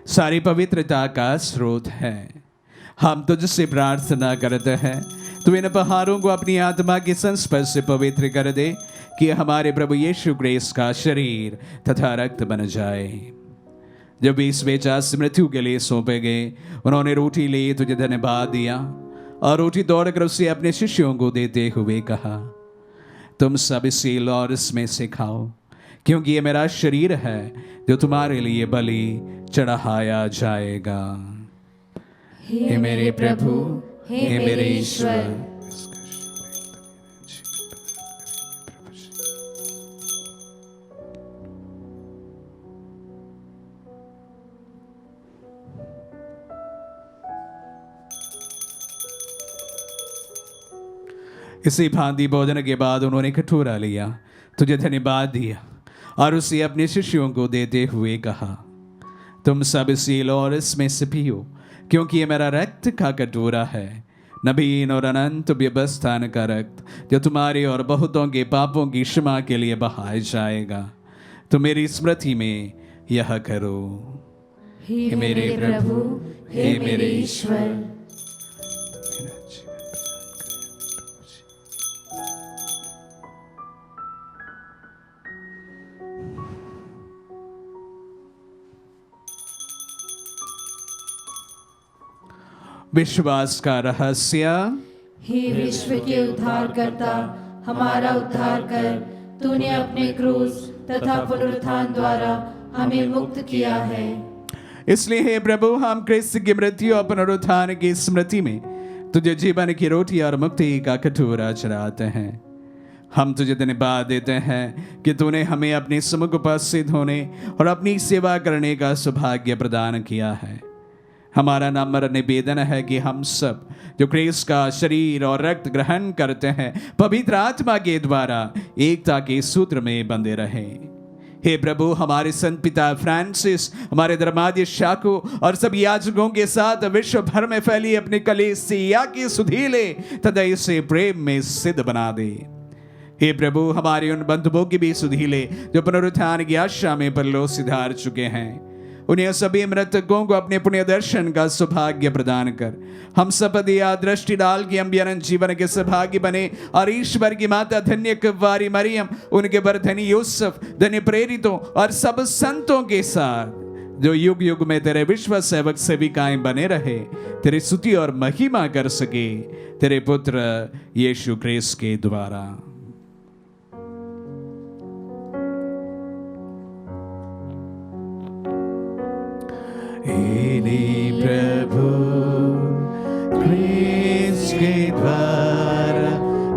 Speaker 1: सारी पवित्रता का स्रोत है। हम तुझसे प्रार्थना करते हैं तू इन पहाड़ों को अपनी आत्मा के संस्पर्श से पवित्र कर दे कि हमारे प्रभु यीशु ख्रीस्त का शरीर तथा रक्त बन जाए। जब 20 मृत्यु के लिए सौंपे गए, उन्होंने रोटी ली, तुझे धन्यवाद दिया और रोटी तोड़कर उसे अपने शिष्यों को देते हुए कहा, तुम सब इसे और इसमें से खाओ, क्योंकि ये मेरा शरीर है जो तुम्हारे लिए बलि चढ़ाया जाएगा। हे मेरे प्रभु, हे मेरे ईश्वर, इसी भांति भोजन के बाद उन्होंने कटोरा लिया, तुझे धन्यवाद दिया और उसे अपने शिष्यों को देते हुए कहा, तुम सब इसे लो और इसमें से पियो, क्योंकि ये मेरा रक्त का कटोरा है, नवीन और अनंत व्यवस्थान का रक्त, जो तुम्हारे और बहुतों के पापों की क्षमा के लिए बहाया जाएगा। तो मेरी स्मृति में यह करो।
Speaker 2: हे मेरे प्रभु, हे मेरे ईश्वर।
Speaker 1: विश्वास का रहस्य।
Speaker 2: हे विश्व के उद्धारकर्ता, हमारा उद्धार कर। तूने अपने क्रूस तथा पुनरुत्थान द्वारा हमें मुक्त किया है।
Speaker 1: इसलिए हे प्रभु, हम क्रिस्त की मृत्यु और पुनरुत्थान की स्मृति में तुझे जीवन की रोटी और मुक्ति का कटोरा चढ़ाते हैं। हम तुझे धन्यवाद देते हैं कि तूने हमें अपने सम्मुख उपस्थित होने और अपनी सेवा करने का सौभाग्य प्रदान किया है। हमारा नम्र निवेदन है कि हम सब जो क्रिस्त का शरीर और रक्त ग्रहण करते हैं, पवित्र आत्मा के द्वारा एकता के सूत्र में बंधे रहें। हे प्रभु, हमारे संत पिता फ्रांसिस, हमारे धर्माध्यक्षों और सभी याजकों के साथ विश्व भर में फैली अपनी कलीसिया की सुधीले तथा इसे प्रेम में सिद्ध बना दे। हे प्रभु, हमारे उन बंधुओं की भी सुधीले जो पुनरुत्थान की आशा में परलोक सिधार चुके हैं, उन्हें सभी मृतकों को अपने पुण्य दर्शन का सौभाग्य प्रदान कर हम सब दिया दृष्टि डाल के अनंत जीवन के सौभाग्य बने और ईश्वर की माता धन्य कुंवारी मरियम, उनके वर धनी यूसुफ, धन्य प्रेरितों और सब संतों के साथ जो युग युग में तेरे विश्व सेवक सेविकाएं बने रहे, तेरी स्तुति और महिमा कर सके, तेरे पुत्र यीशु क्रिस्त के द्वारा। प्रभु क्रिस्त के द्वारा,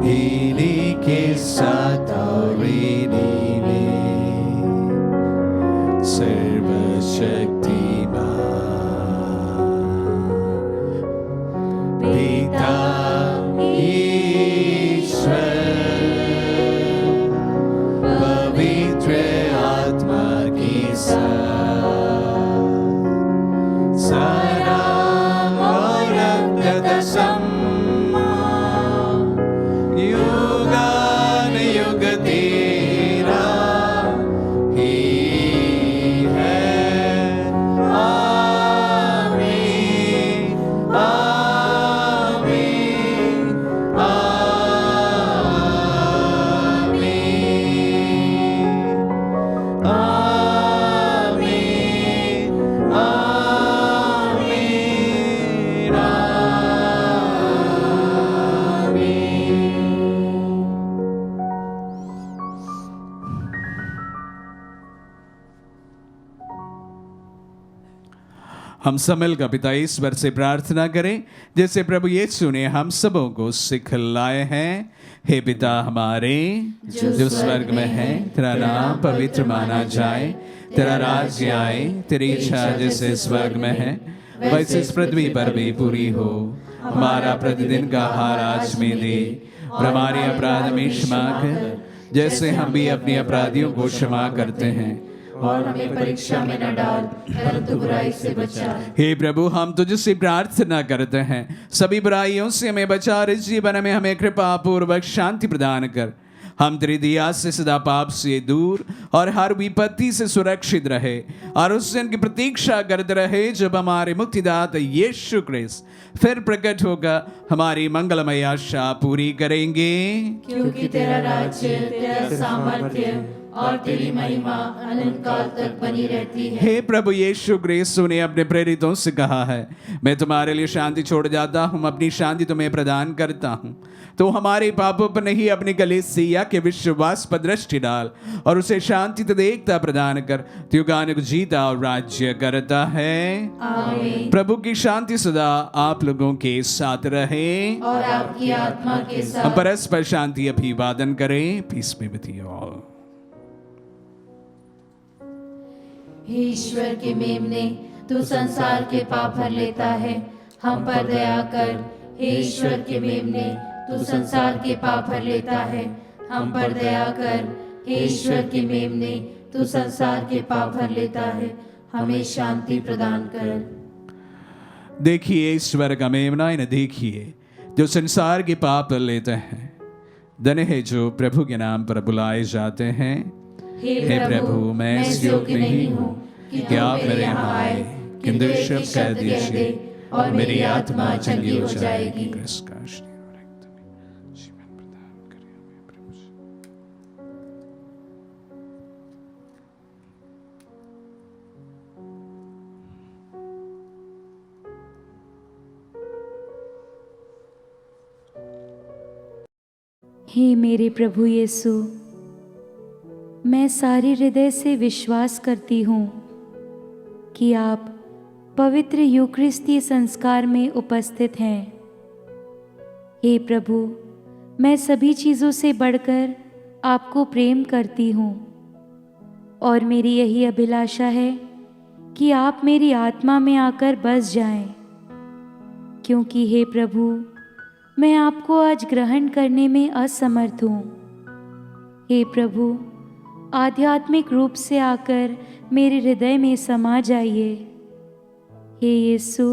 Speaker 1: इन्हीं के साथ और इन्हीं में सर्वशक्तिमान पिता ईश्वर पवित्र आत्मा के साथ हम सब का पिता ईश्वर से प्रार्थना करें, जैसे प्रभु यीशु ने हम सबों को सिखलाए हैं। हे पिता हमारे जो स्वर्ग में है, तेरा नाम पवित्र माना जाए, तेरा राज्य आए, तेरी इच्छा जैसे स्वर्ग में है वैसे इस पृथ्वी पर भी पूरी हो। हमारा प्रतिदिन का आहार आज में दे और हमारे अपराध में क्षमा कर, जैसे हम भी अपने अपराधियों को क्षमा करते हैं,
Speaker 2: और हमें परीक्षा में न डाल, परंतु बुराई से बचा।
Speaker 1: हे प्रभु, हम तुझसे प्रार्थना करते हैं, सभी बुराइयों से हमें बचा और इस जीवन में हमें कृपा पूर्वक शांति प्रदान कर। हम तेरी दया से सदा पाप से दूर और हर विपत्ति से सुरक्षित रहे और उस दिन की प्रतीक्षा करते रहे जब हमारे मुक्तिदाता यीशु क्रिस्त फिर प्रकट होगा हमारी मंगलमय आशा पूरी करेंगे।
Speaker 2: क्योंकि तेरा राज्य, तेरा सामर्थ्य और तेरी महिमा अनंत काल तक बनी रहती है।
Speaker 1: हे प्रभु यीशु क्रिस्त ने अपने प्रेरितों से कहा है, मैं तुम्हारे लिए शांति छोड़ जाता हूँ, अपनी शांति तुम्हें प्रदान करता हूँ। तो हमारे पापों पर नहीं, अपनी कलीसिया के विश्वास पर दृष्टि डाल और उसे शांति तथा एकता प्रदान कर। तू युगानुग जीता और राज्य करता है।
Speaker 2: आमीन।
Speaker 1: प्रभु की शांति सदा आप लोगों के साथ रहे
Speaker 2: और आपकी आत्मा के
Speaker 1: हम
Speaker 2: साथ।
Speaker 1: परस्पर शांति अभिवादन करें। Peace be with you all.
Speaker 2: हे ईश्वर के मेमने, तू संसार के पाप भर लेता है, हम पर दया कर। हे ईश्वर के मेमने, तू संसार के पाप हर लेता है, हम पर दया कर। हे ईश्वर के मेमने, तू संसार के पाप हर लेता है, हमें शांति प्रदान कर।
Speaker 1: देखिए ईश्वर का मेमना, इन्हें देखिए जो संसार के पाप लेते हैं। धन्य है जो प्रभु के नाम पर बुलाए जाते हैं। हे प्रभु, मैं इस योग्य नहीं हूँ कि आप मेरे यहाँ आए, किंतु एक शब्द कह दीजिए और मेरी आत्मा चंगी हो जाएगी। क्रिस्त का शरीर और रक्त में जीवन प्रदान करे हमें प्रभु जी।
Speaker 6: हे मेरे प्रभु यीशु, मैं सारे हृदय से विश्वास करती हूँ कि आप पवित्र यूकरिस्ती संस्कार में उपस्थित हैं। हे प्रभु, मैं सभी चीज़ों से बढ़कर आपको प्रेम करती हूँ और मेरी यही अभिलाषा है कि आप मेरी आत्मा में आकर बस जाएं, क्योंकि हे प्रभु, मैं आपको आज ग्रहण करने में असमर्थ हूँ। हे प्रभु, आध्यात्मिक रूप से आकर मेरे हृदय में समा जाइए। हे यीशु,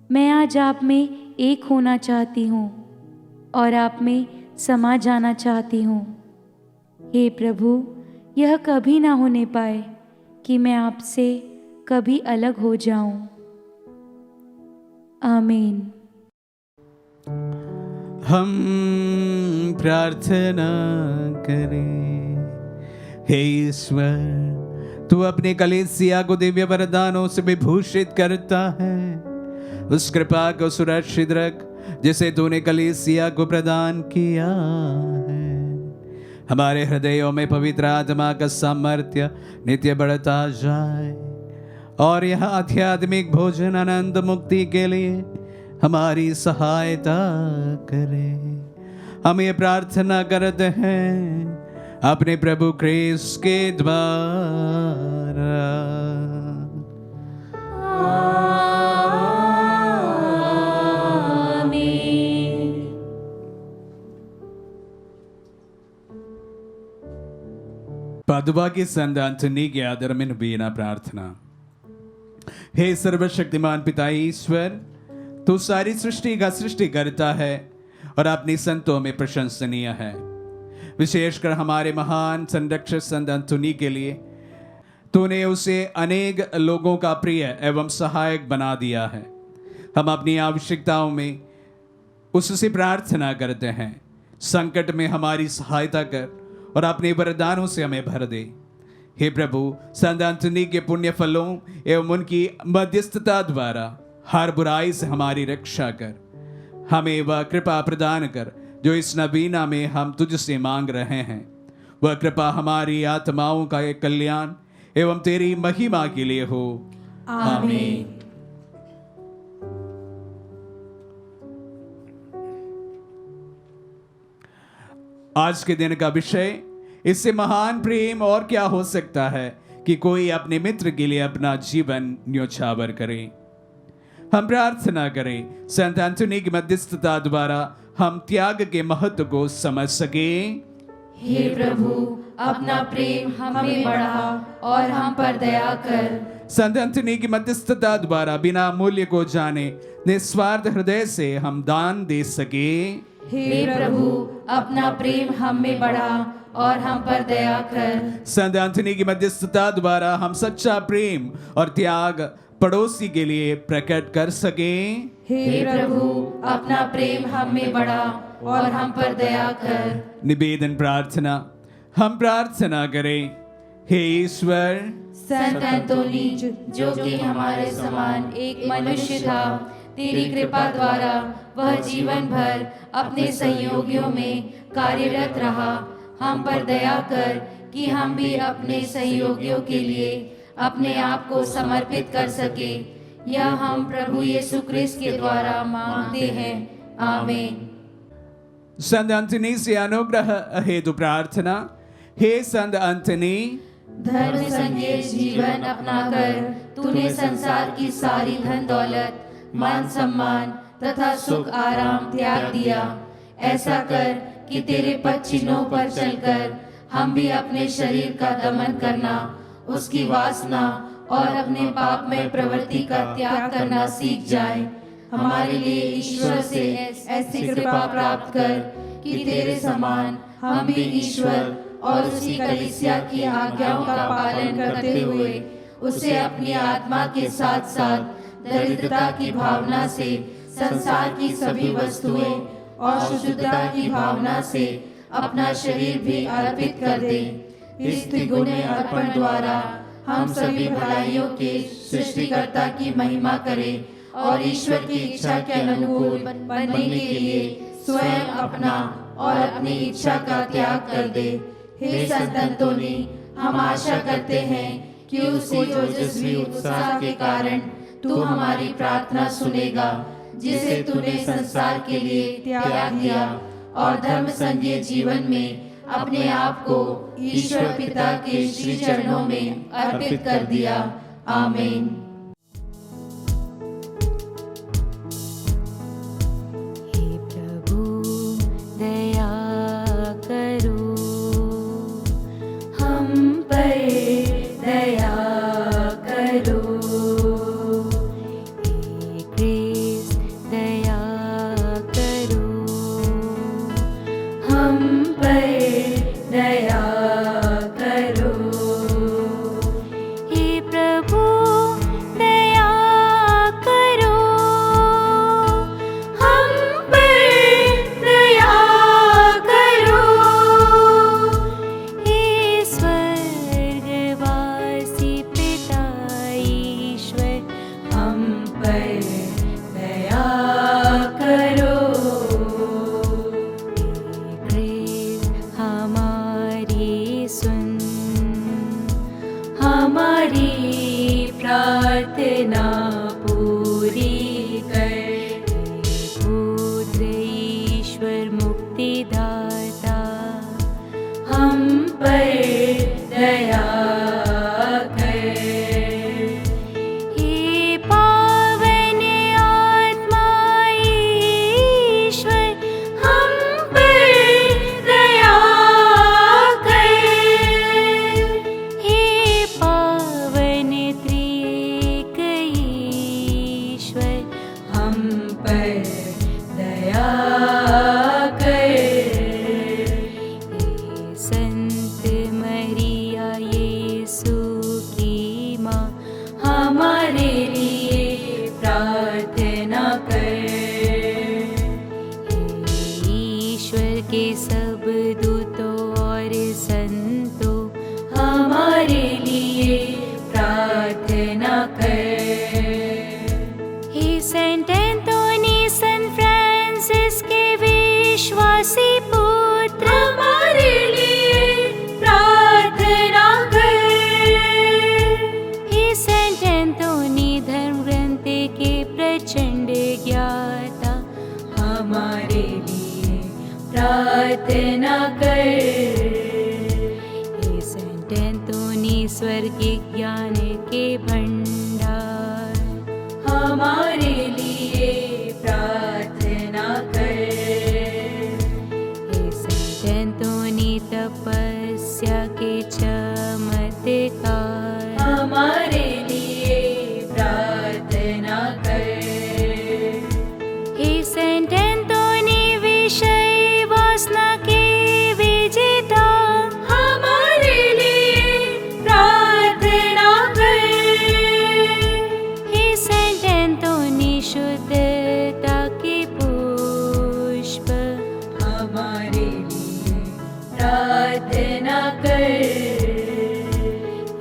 Speaker 6: मैं आज आप में एक होना चाहती हूँ और आप में समा जाना चाहती हूँ। हे प्रभु, यह कभी ना होने पाए कि मैं आपसे कभी अलग हो जाऊं। आमीन।
Speaker 1: हम प्रार्थना करें। हे ईश्वर, तू अपने कलीसिया को दिव्य वरदानों से विभूषित करता है। उस कृपा को सुरक्षित रख जिसे तूने कलीसिया को प्रदान किया है। हमारे हृदयों में पवित्र आत्मा का सामर्थ्य नित्य बढ़ता जाए और यह आध्यात्मिक भोजन अनंत मुक्ति के लिए हमारी सहायता करे। हम ये प्रार्थना करते हैं अपने प्रभु क्रिस्त के द्वारा। पदवा की संत एंथनी के आदर में नबीना प्रार्थना। हे सर्वशक्तिमान पिता ईश्वर, तू सारी सृष्टि का सृष्टि करता है और अपनी संतों में प्रशंसनीय है। विशेषकर हमारे महान संरक्षक संत एंथनी के लिए तूने उसे अनेक लोगों का प्रिय एवं सहायक बना दिया है। हम अपनी आवश्यकताओं में उससे प्रार्थना करते हैं। संकट में हमारी सहायता कर और अपने वरदानों से हमें भर दे। हे प्रभु, संत एंथनी के पुण्य फलों एवं उनकी मध्यस्थता द्वारा हर बुराई से हमारी रक्षा कर। हमें वह कृपा प्रदान कर जो इस नबीना में हम तुझसे मांग रहे हैं। वह कृपा हमारी आत्माओं का एक कल्याण एवं तेरी महिमा के लिए हो। आमीन। आज के दिन का विषय, इससे महान प्रेम और क्या हो सकता है कि कोई अपने मित्र के लिए अपना जीवन न्योछावर करे। हम प्रार्थना करें संत एंथनी की मध्यस्थता द्वारा हम त्याग के महत्व को समझ सके।
Speaker 2: हे प्रभु, अपना प्रेम हमें बढ़ा और हम पर दया कर।
Speaker 1: संत एंथनी की मध्यस्थता द्वारा बिना मूल्य को जाने निस्वार्थ हृदय से हम दान दे सके।
Speaker 2: हे प्रभु, अपना प्रेम हमें बढ़ा और हम पर दया कर।
Speaker 1: संत एंथनी की मध्यस्थता द्वारा हम सच्चा प्रेम और त्याग पड़ोसी के लिए प्रकट कर सके।
Speaker 2: हे प्रभु, अपना प्रेम हमें बढ़ा और हम पर दया कर।
Speaker 1: निवेदन प्रार्थना। हम प्रार्थना करें, हे ईश्वर,
Speaker 2: संत एंथोनी जो कि हमारे समान एक मनुष्य था, तेरी कृपा द्वारा वह जीवन भर अपने सहयोगियों में कार्यरत रहा। हम पर दया कर कि हम भी अपने सहयोगियों के लिए अपने आप को समर्पित कर सके। यह हम प्रभु यीशु क्रिस्त के द्वारा मांगते हैं। आमीन।
Speaker 1: संत एंथनी से अनुग्रह हेतु प्रार्थना। हे संत एंथनी,
Speaker 2: धर्म संगे जीवन अपनाकर तूने संसार की सारी धन दौलत, मान सम्मान तथा सुख आराम त्याग दिया। ऐसा कर कि तेरे पद चिन्हों पर चलकर हम भी अपने शरीर का दमन करना, उसकी वासना और अपने पाप में प्रवृत्ति का त्याग करना सीख जाए। हमारे लिए ईश्वर से ऐसी कृपा प्राप्त कर कि तेरे समान हम भी ईश्वर और उसकी कलीसिया की आज्ञाओं का पालन करते हुए उसे अपनी आत्मा के साथ साथ दरिद्रता की भावना से संसार की सभी वस्तुएं और शुद्धता की भावना से अपना शरीर भी अर्पित कर दे। इस त्रिगुणी अर्पण द्वारा हम सभी भलाइयों के सृष्टिकर्ता की महिमा करें और ईश्वर की इच्छा के अनुकूल बनने के लिए स्वयं अपना और अपनी इच्छा का त्याग कर दे। हे संत अंतोनी, हम आशा करते हैं कि उसी ओजस्वी उत्साह के कारण तू हमारी प्रार्थना सुनेगा, जिसे तूने संसार के लिए त्याग दिया और धर्म संघीय जीवन में अपने आप को ईश्वर पिता के श्री चरणों में अर्पित कर दिया। आमीन।
Speaker 6: हे प्रभु दया करो, हम पर दया करो। हे क्रिस्त दया करो, हम पर दया करो। हे प्रभु दया करो, हम पर दया करो। हे स्वर्गवासी पिता ईश्वर, हम पर दया करो। हे क्रिस्त हमारी सुन, हमारी प्रार्थना पूरी कर। हे पुत्र ईश्वर मुक्तिदाता, हम पर दया कर। हे पावन आत्मा ईश्वर, हम पर दया कर। हे पावन त्रिएक ईश्वर, हम पर दया कर। हे संत मरिया यीशु की माँ, हमारे लिए प्रार्थना कर। हे ईश्वर के सब दूतों और संतों, हमारे लिए प्रार्थना कर। हे सेंट एंथोनी सेंट फ्रांसिस के विश्वासी पुत्र, हमारे लिए प्रार्थना कर। हे सेंट एंथोनी धर्म ग्रंथ के प्रचंड ज्ञाता, हमारे लिए प्रार्थना कर। हे सेंट एंथोनी स्वर्गिक ज्ञान के भंडार, हमारे लिए प्रार्थना कर। हे सेंट एंथोनी तपस्या के चमत्कार, हमारे लिए प्रार्थना कर। हे सेंट एंथोनी विषय वासना के विजेता, हमारे लिए प्रार्थना कर। हे सेंट एंथोनी शुद्धता के पुष्प, हमारे लिए प्रार्थना कर।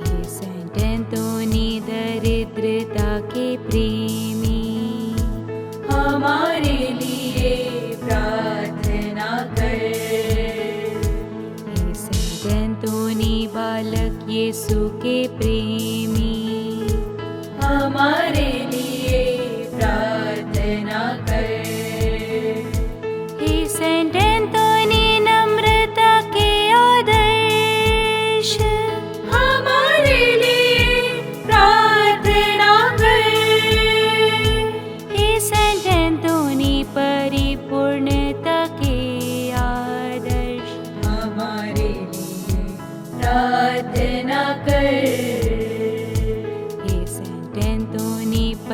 Speaker 6: हे सेंट एंथोनी दरिद्रता के प्रेमी, हमारे लिए प्रार्थना कर। हे सेंट एंथोनी बालक यीशु के प्रेमी, हमारे लिए प्रार्थना कर। हे सेंट एंथोनी नम्रता के आदर्श, हमारे लिए प्रार्थना कर। हे सेंट एंथोनी परिपूर्णता के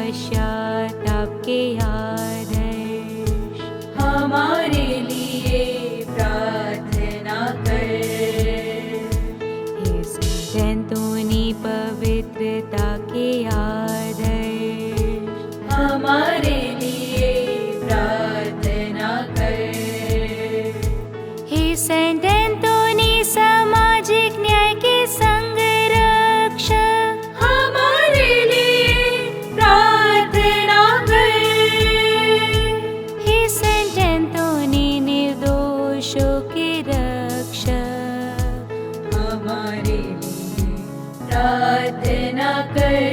Speaker 6: पश्चाताप के आदर्श
Speaker 2: हमारे लिए प्रार्थना कर।
Speaker 6: हे संतोनी पवित्रता के आदर्श
Speaker 2: हमारे लिए प्रार्थना कर।
Speaker 6: हे संतोनी सामाजिक न्याय के संरक्षक
Speaker 2: हमारे लिए प्रार्थना कर।
Speaker 6: हे संतोनी निर्दोषों के रक्षक
Speaker 2: हमारे लिए प्रार्थना कर।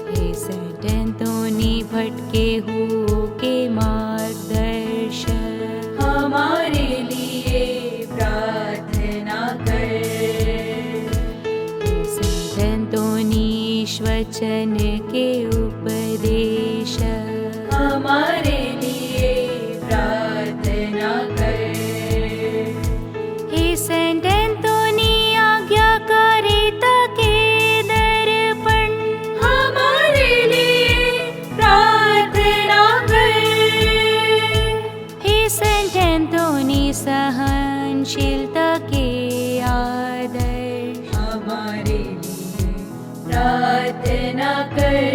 Speaker 6: हे संतोनी भटके हुओं के मार्गदर्शक
Speaker 2: हमारे लिए प्रार्थना कर।
Speaker 6: हे संतोनी वचन के उपदेशक
Speaker 2: हमारे लिए प्रार्थना कर।
Speaker 6: हे संतोनी आज्ञाकारिता के दर्पण
Speaker 2: हमारे लिए प्रार्थना कर।
Speaker 6: हे संतोनी सहनशीलता के आदर्श
Speaker 2: हमारे लिए प्रार्थना कर।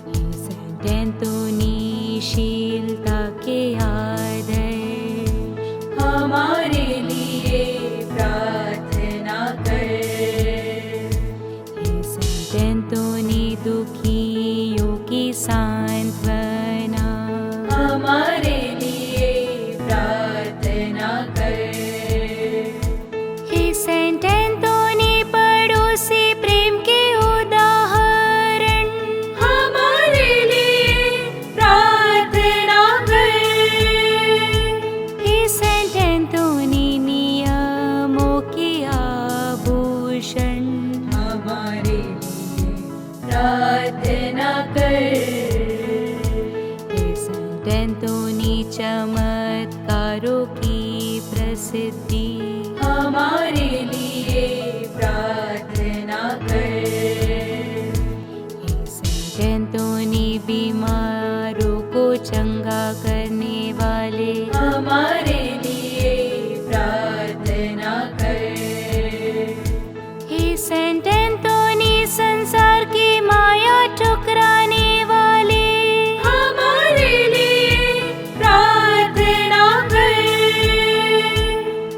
Speaker 6: हे संतोनी शीलता के आदर्श
Speaker 2: हमारे लिए प्रार्थना कर।
Speaker 6: हे संतोनी दुखियों की सांत्वना
Speaker 2: हमारे लिए प्रार्थना कर।
Speaker 6: हे संतोनी पड़ोसी प्रेम के उदाहरण
Speaker 2: हमारे लिए प्रार्थना कर।
Speaker 6: हे संतोनी नियमों के आभूषण
Speaker 2: हमारे लिए प्रार्थना कर।
Speaker 6: हे संतोनी चमत्कारों की प्रसिद्धि
Speaker 2: हमारे लिए प्रार्थना कर।
Speaker 6: हे संतोनी बीमारों को चंगा करने वाले
Speaker 2: हमारे लिए प्रार्थना कर।
Speaker 6: हे संतोनी संसार की माया ठुकराने वाले
Speaker 2: हमारे लिए प्रार्थना कर।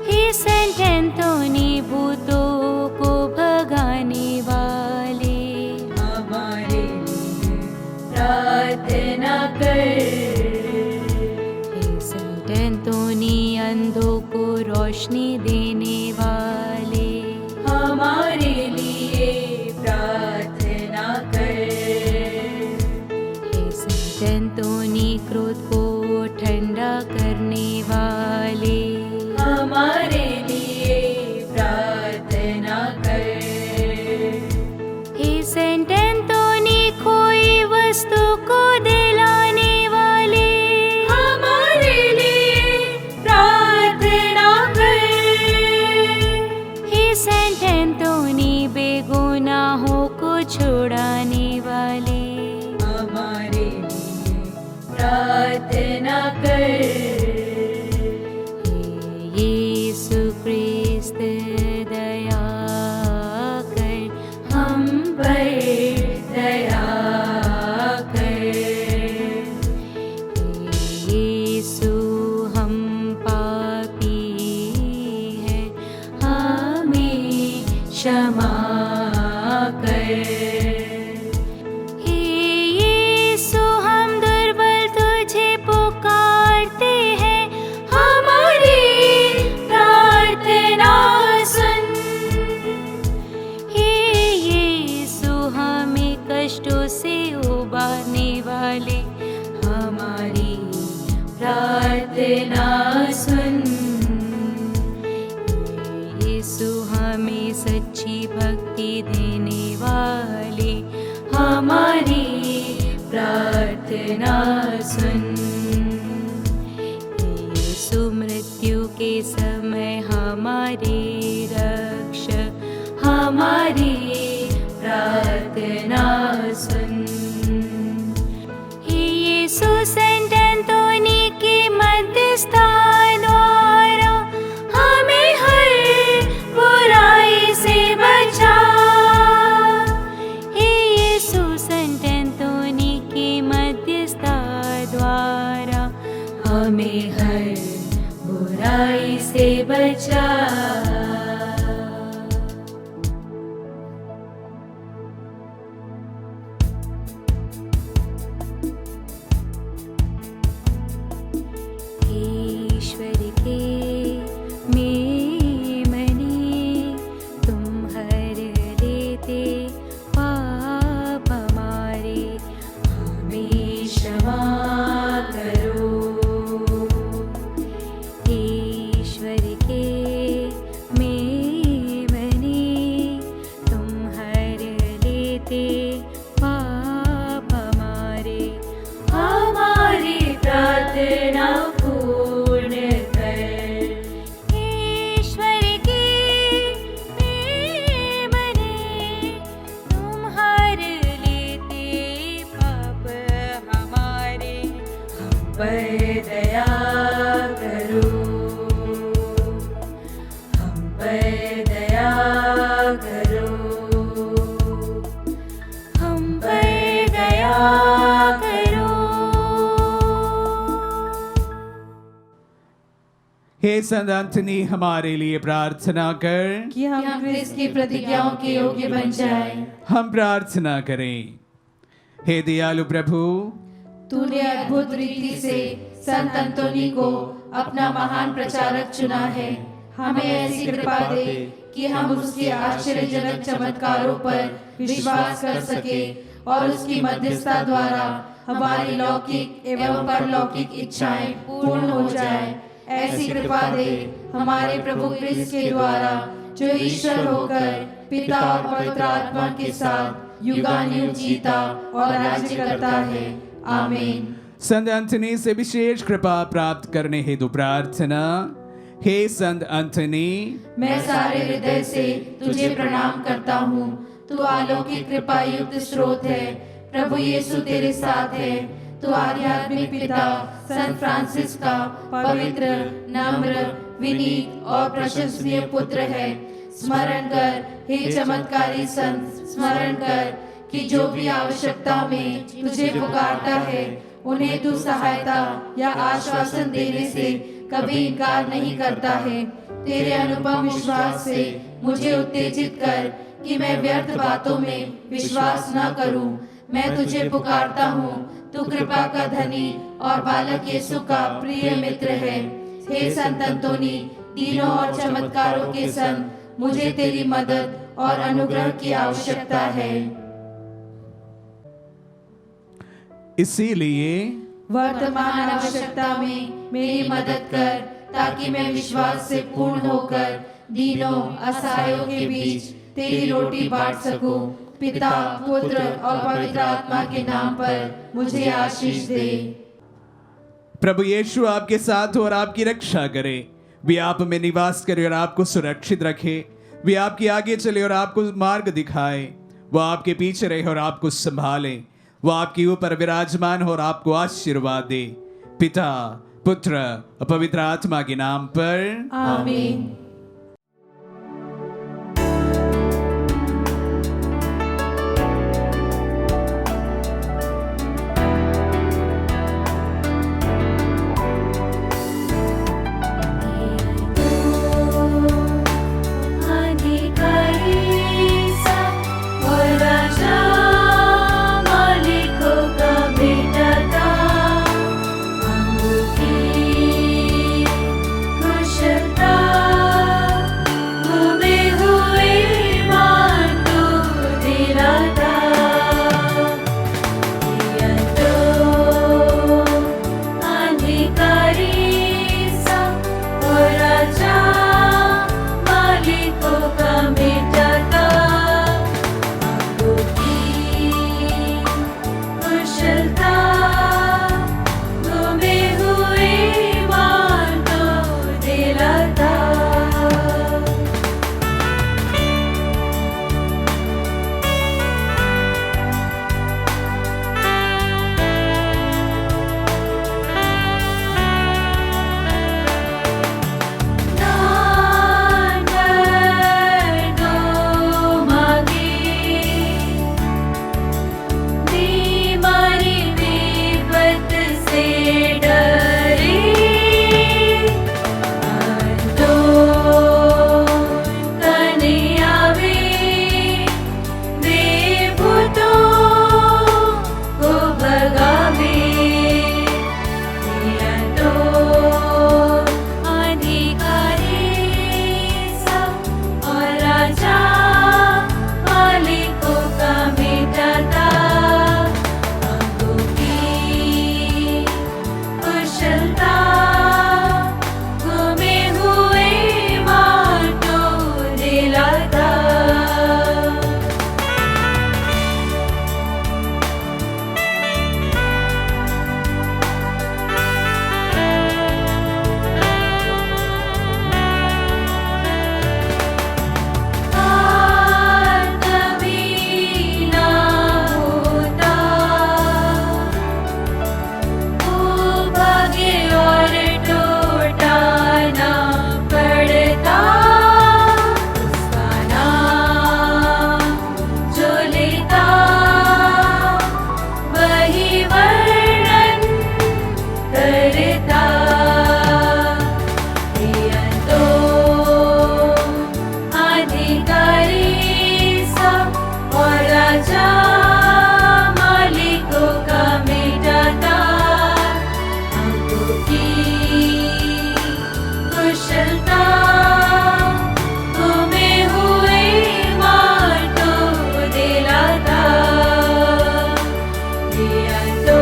Speaker 6: हे संतोनी भूतों को भगाने वाले
Speaker 2: हमारे लिए प्रार्थना कर।
Speaker 6: हे संतोनी अंधों को रोशनी देने वाले
Speaker 2: हमारे लिए प्रार्थना कर।
Speaker 6: हे संतोनी क्रोध को ठंडा करने वाले
Speaker 2: हमारे लिए प्रार्थना कर।
Speaker 6: हे संतोनी खोई वस्तु को दिलाने वाले
Speaker 2: हमारे लिए प्रार्थना कर।
Speaker 6: हे संतोनी बेगुनाहों को छुड़ाने वाले
Speaker 2: हमारे लिए प्रार्थना कर।
Speaker 6: हे यीशु ख्रिस्त दया कर हम
Speaker 2: पर दया कर।
Speaker 6: हे यीशु हम पापी हैं हमें
Speaker 2: क्षमा कर।
Speaker 6: हे यीशु हम दुर्बल तुझे पुकारते हैं
Speaker 2: हमारी प्रार्थना सुन।
Speaker 6: हे यीशु हमें कष्टों से उबारने वाले
Speaker 2: हमारी प्रार्थना सुन।
Speaker 6: हे यीशु हमें सच्ची भक्ति देने वाले
Speaker 2: हमारी प्रार्थना सुन।
Speaker 6: हे यीशु मृत्यु के समय हमारे रक्षक
Speaker 2: हमारी प्रार्थना
Speaker 6: लेते पाप हमारे, हमारी प्रार्थना पूर्ण कर। ईश्वर की प्रेम ने तुम हर लेते पाप हमारे, हम पर दया करो, हम पर दया करो, हम पर दया करो।
Speaker 1: हे संत अंतनी हमारे लिए प्रार्थना कर
Speaker 5: कि हम
Speaker 2: हम क्रिस्त की प्रतिज्ञाओं के योग्य बन जाएं।
Speaker 1: हम प्रार्थना करें। हे दयालु प्रभु,
Speaker 2: तूने अद्भुत रीति से संत अंतोनी को अपना महान प्रचारक चुना है। हमें ऐसी कृपा दे कि हम उसके आश्चर्यजनक चमत्कारों पर विश्वास कर सके और उसकी मध्यस्थता द्वारा हमारी लौकिक एवं परलौकिक इच्छाएं पूर्ण हो जाएं। ऐसी कृपा दे हमारे प्रभु क्रिस्त के द्वारा, जो ईश्वर होकर पिता और पवित्र आत्मा के साथ युगानुयुग जीता और राज्य करता है। आमीन।
Speaker 1: संत अंतनी से विशेष कृपा प्राप्त करने हेतु प्रार्थना। हे संत अंतनी,
Speaker 2: मैं सारे हृदय से तुझे प्रणाम करता हूँ। तू अलौकिक कृपा युक्त स्रोत है। प्रभु यीशु तेरे साथ है। तू आध्यात्मिक पिता संत फ्रांसिस का पवित्र, नम्र, विनीत और प्रशंसनीय पुत्र है। स्मरण कर हे चमत्कारी संत, स्मरण कर कि जो भी आवश्यकता में तुझे पुकारता है, उन्हें तू सहायता या आश्वासन देने से कभी इनकार नहीं करता है। तेरे अनुपम विश्वास से मुझे उत्तेजित कर कि मैं व्यर्थ बातों में विश्वास न करूं। मैं तुझे पुकारता हूँ। तू कृपा का धनी और बालक यीशु का प्रिय मित्र है। हे संत अंतोनी, दीनों और चमत्कारों के संग मुझे तेरी मदद और अनुग्रह की आवश्यकता है।
Speaker 1: इसीलिए
Speaker 2: वर्तमान आवश्यकता में मेरी मदद कर, ताकि मैं विश्वास से पूर्ण होकर दीनों असहायों के बीच तेरी रोटी बांट सकूं। पिता, पुत्र और पवित्र आत्मा के नाम पर मुझे आशीष दे।
Speaker 1: प्रभु यीशु आपके साथ हो और आपकी रक्षा करे। वे आप में निवास करे और आपको सुरक्षित रखे। वे आपके आगे चले और आपको मार्ग दिखाए। वो आपके पीछे रहे और आपको संभाले। वो आपके ऊपर विराजमान हो और आपको आशीर्वाद दे। पिता, पुत्र और पवित्र आत्मा के नाम पर
Speaker 2: आमीन।
Speaker 6: कुशलता
Speaker 2: राजा मालिकों का मिटाता, अंगों की कुशलता गुमे हुए मार्टो दिलाता। दिया तो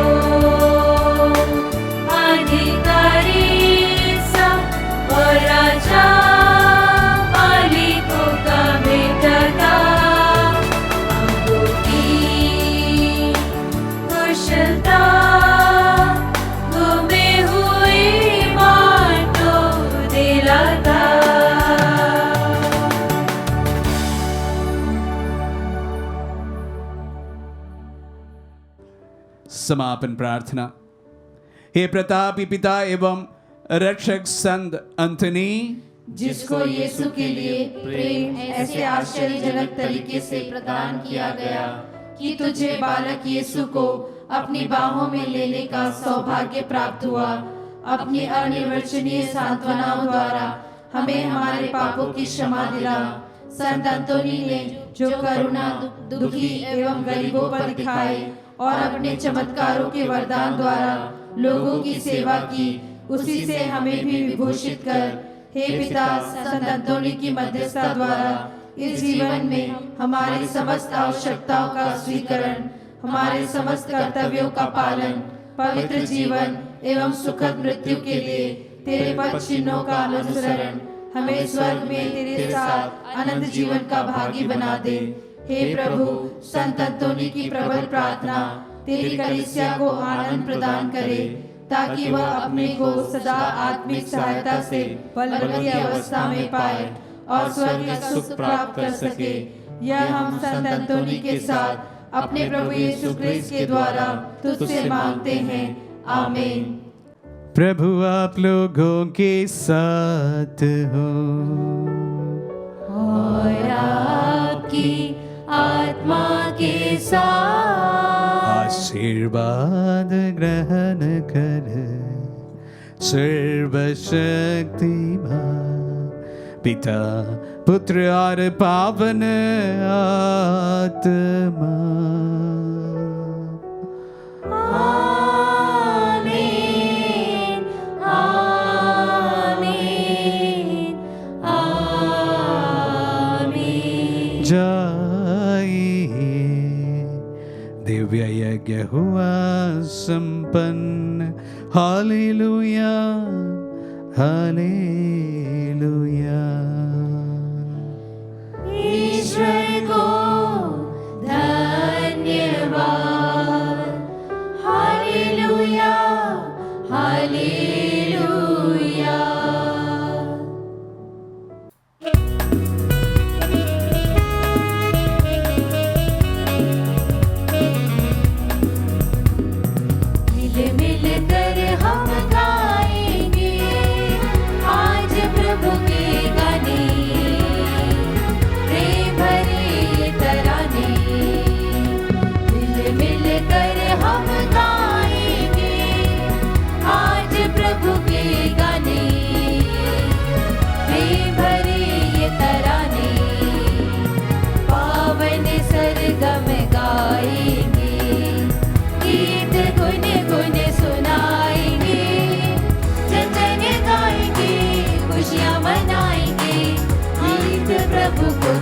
Speaker 2: अधिकारी सब और राजा मालिकों का मिटाता, अंगों की कुशलता गुमे हुए मार्टो दिलाता।
Speaker 1: समापन प्रार्थना। हे प्रतापी पिता एवं रक्षक संत अंतनी,
Speaker 2: जिसको यीशु के लिए प्रेम ऐसे आश्चर्यजनक तरीके से प्रदान किया गया कि तुझे बालक यीशु को अपनी बाहों में लेने का सौभाग्य प्राप्त हुआ। अपनी अनिर्वचनीय सांत्वनाओं द्वारा हमें हमारे पापों की क्षमा दिला। संत अंतोनी ने जो करुणा दुखी एवं गरीबों पर दिखाई और अपने चमत्कारों के वरदान द्वारा लोगों की सेवा की, उसी से हमें भी विभूषित कर। हे पिता, संत अंतोनी की मध्यस्थता द्वारा इस जीवन में हमारी समस्त आवश्यकताओं का स्वीकरण, हमारे समस्त कर्तव्यों का पालन, पवित्र जीवन एवं सुखद मृत्यु के लिए तेरे पद चिन्हों का अनुसरण हमें स्वर्ग में तेरे साथ अनंत जीवन का भागी बना दे। हे प्रभु, संत अंतोनी की प्रबल प्रार्थना तेरी कलीसिया को आनंद प्रदान करे, ताकि वह अपने को सदा आत्मिक सहायता से बलवती अवस्था में पाए और स्वर्ग का सुख प्राप्त कर सके। यह हम संत अंतोनी के साथ अपने प्रभु यीशु क्रिस्त के द्वारा तुझसे मांगते हैं। आमीन।
Speaker 1: प्रभु आप लोगों के साथ हो
Speaker 2: और आपकी आत्मा के साथ।
Speaker 1: आशीर्वाद ग्रहण कर सर्वशक्तिमान पिता, पुत्र और पावन आत्मा।
Speaker 2: आमीन, आमीन, आमीन।
Speaker 1: जाइए, दिव्य यज्ञ हुआ संपन्न। Hallelujah, hallelujah.
Speaker 2: ईश्वर को धन्यवाद। Hallelujah, hallelujah. मिल मिल कर हम गाएंगे आज प्रभु के गाने, प्रेम भरे ये तराने। मिल मिल कर हम गाएंगे आज प्रभु के गाने, प्रेम भरे ये तराने। पावन सरगम गाएंगे, गीत गुन गुन सुनाएंगे, जतन गाएंगे, खुशियाँ मनाएंगे, गीत प्रभु को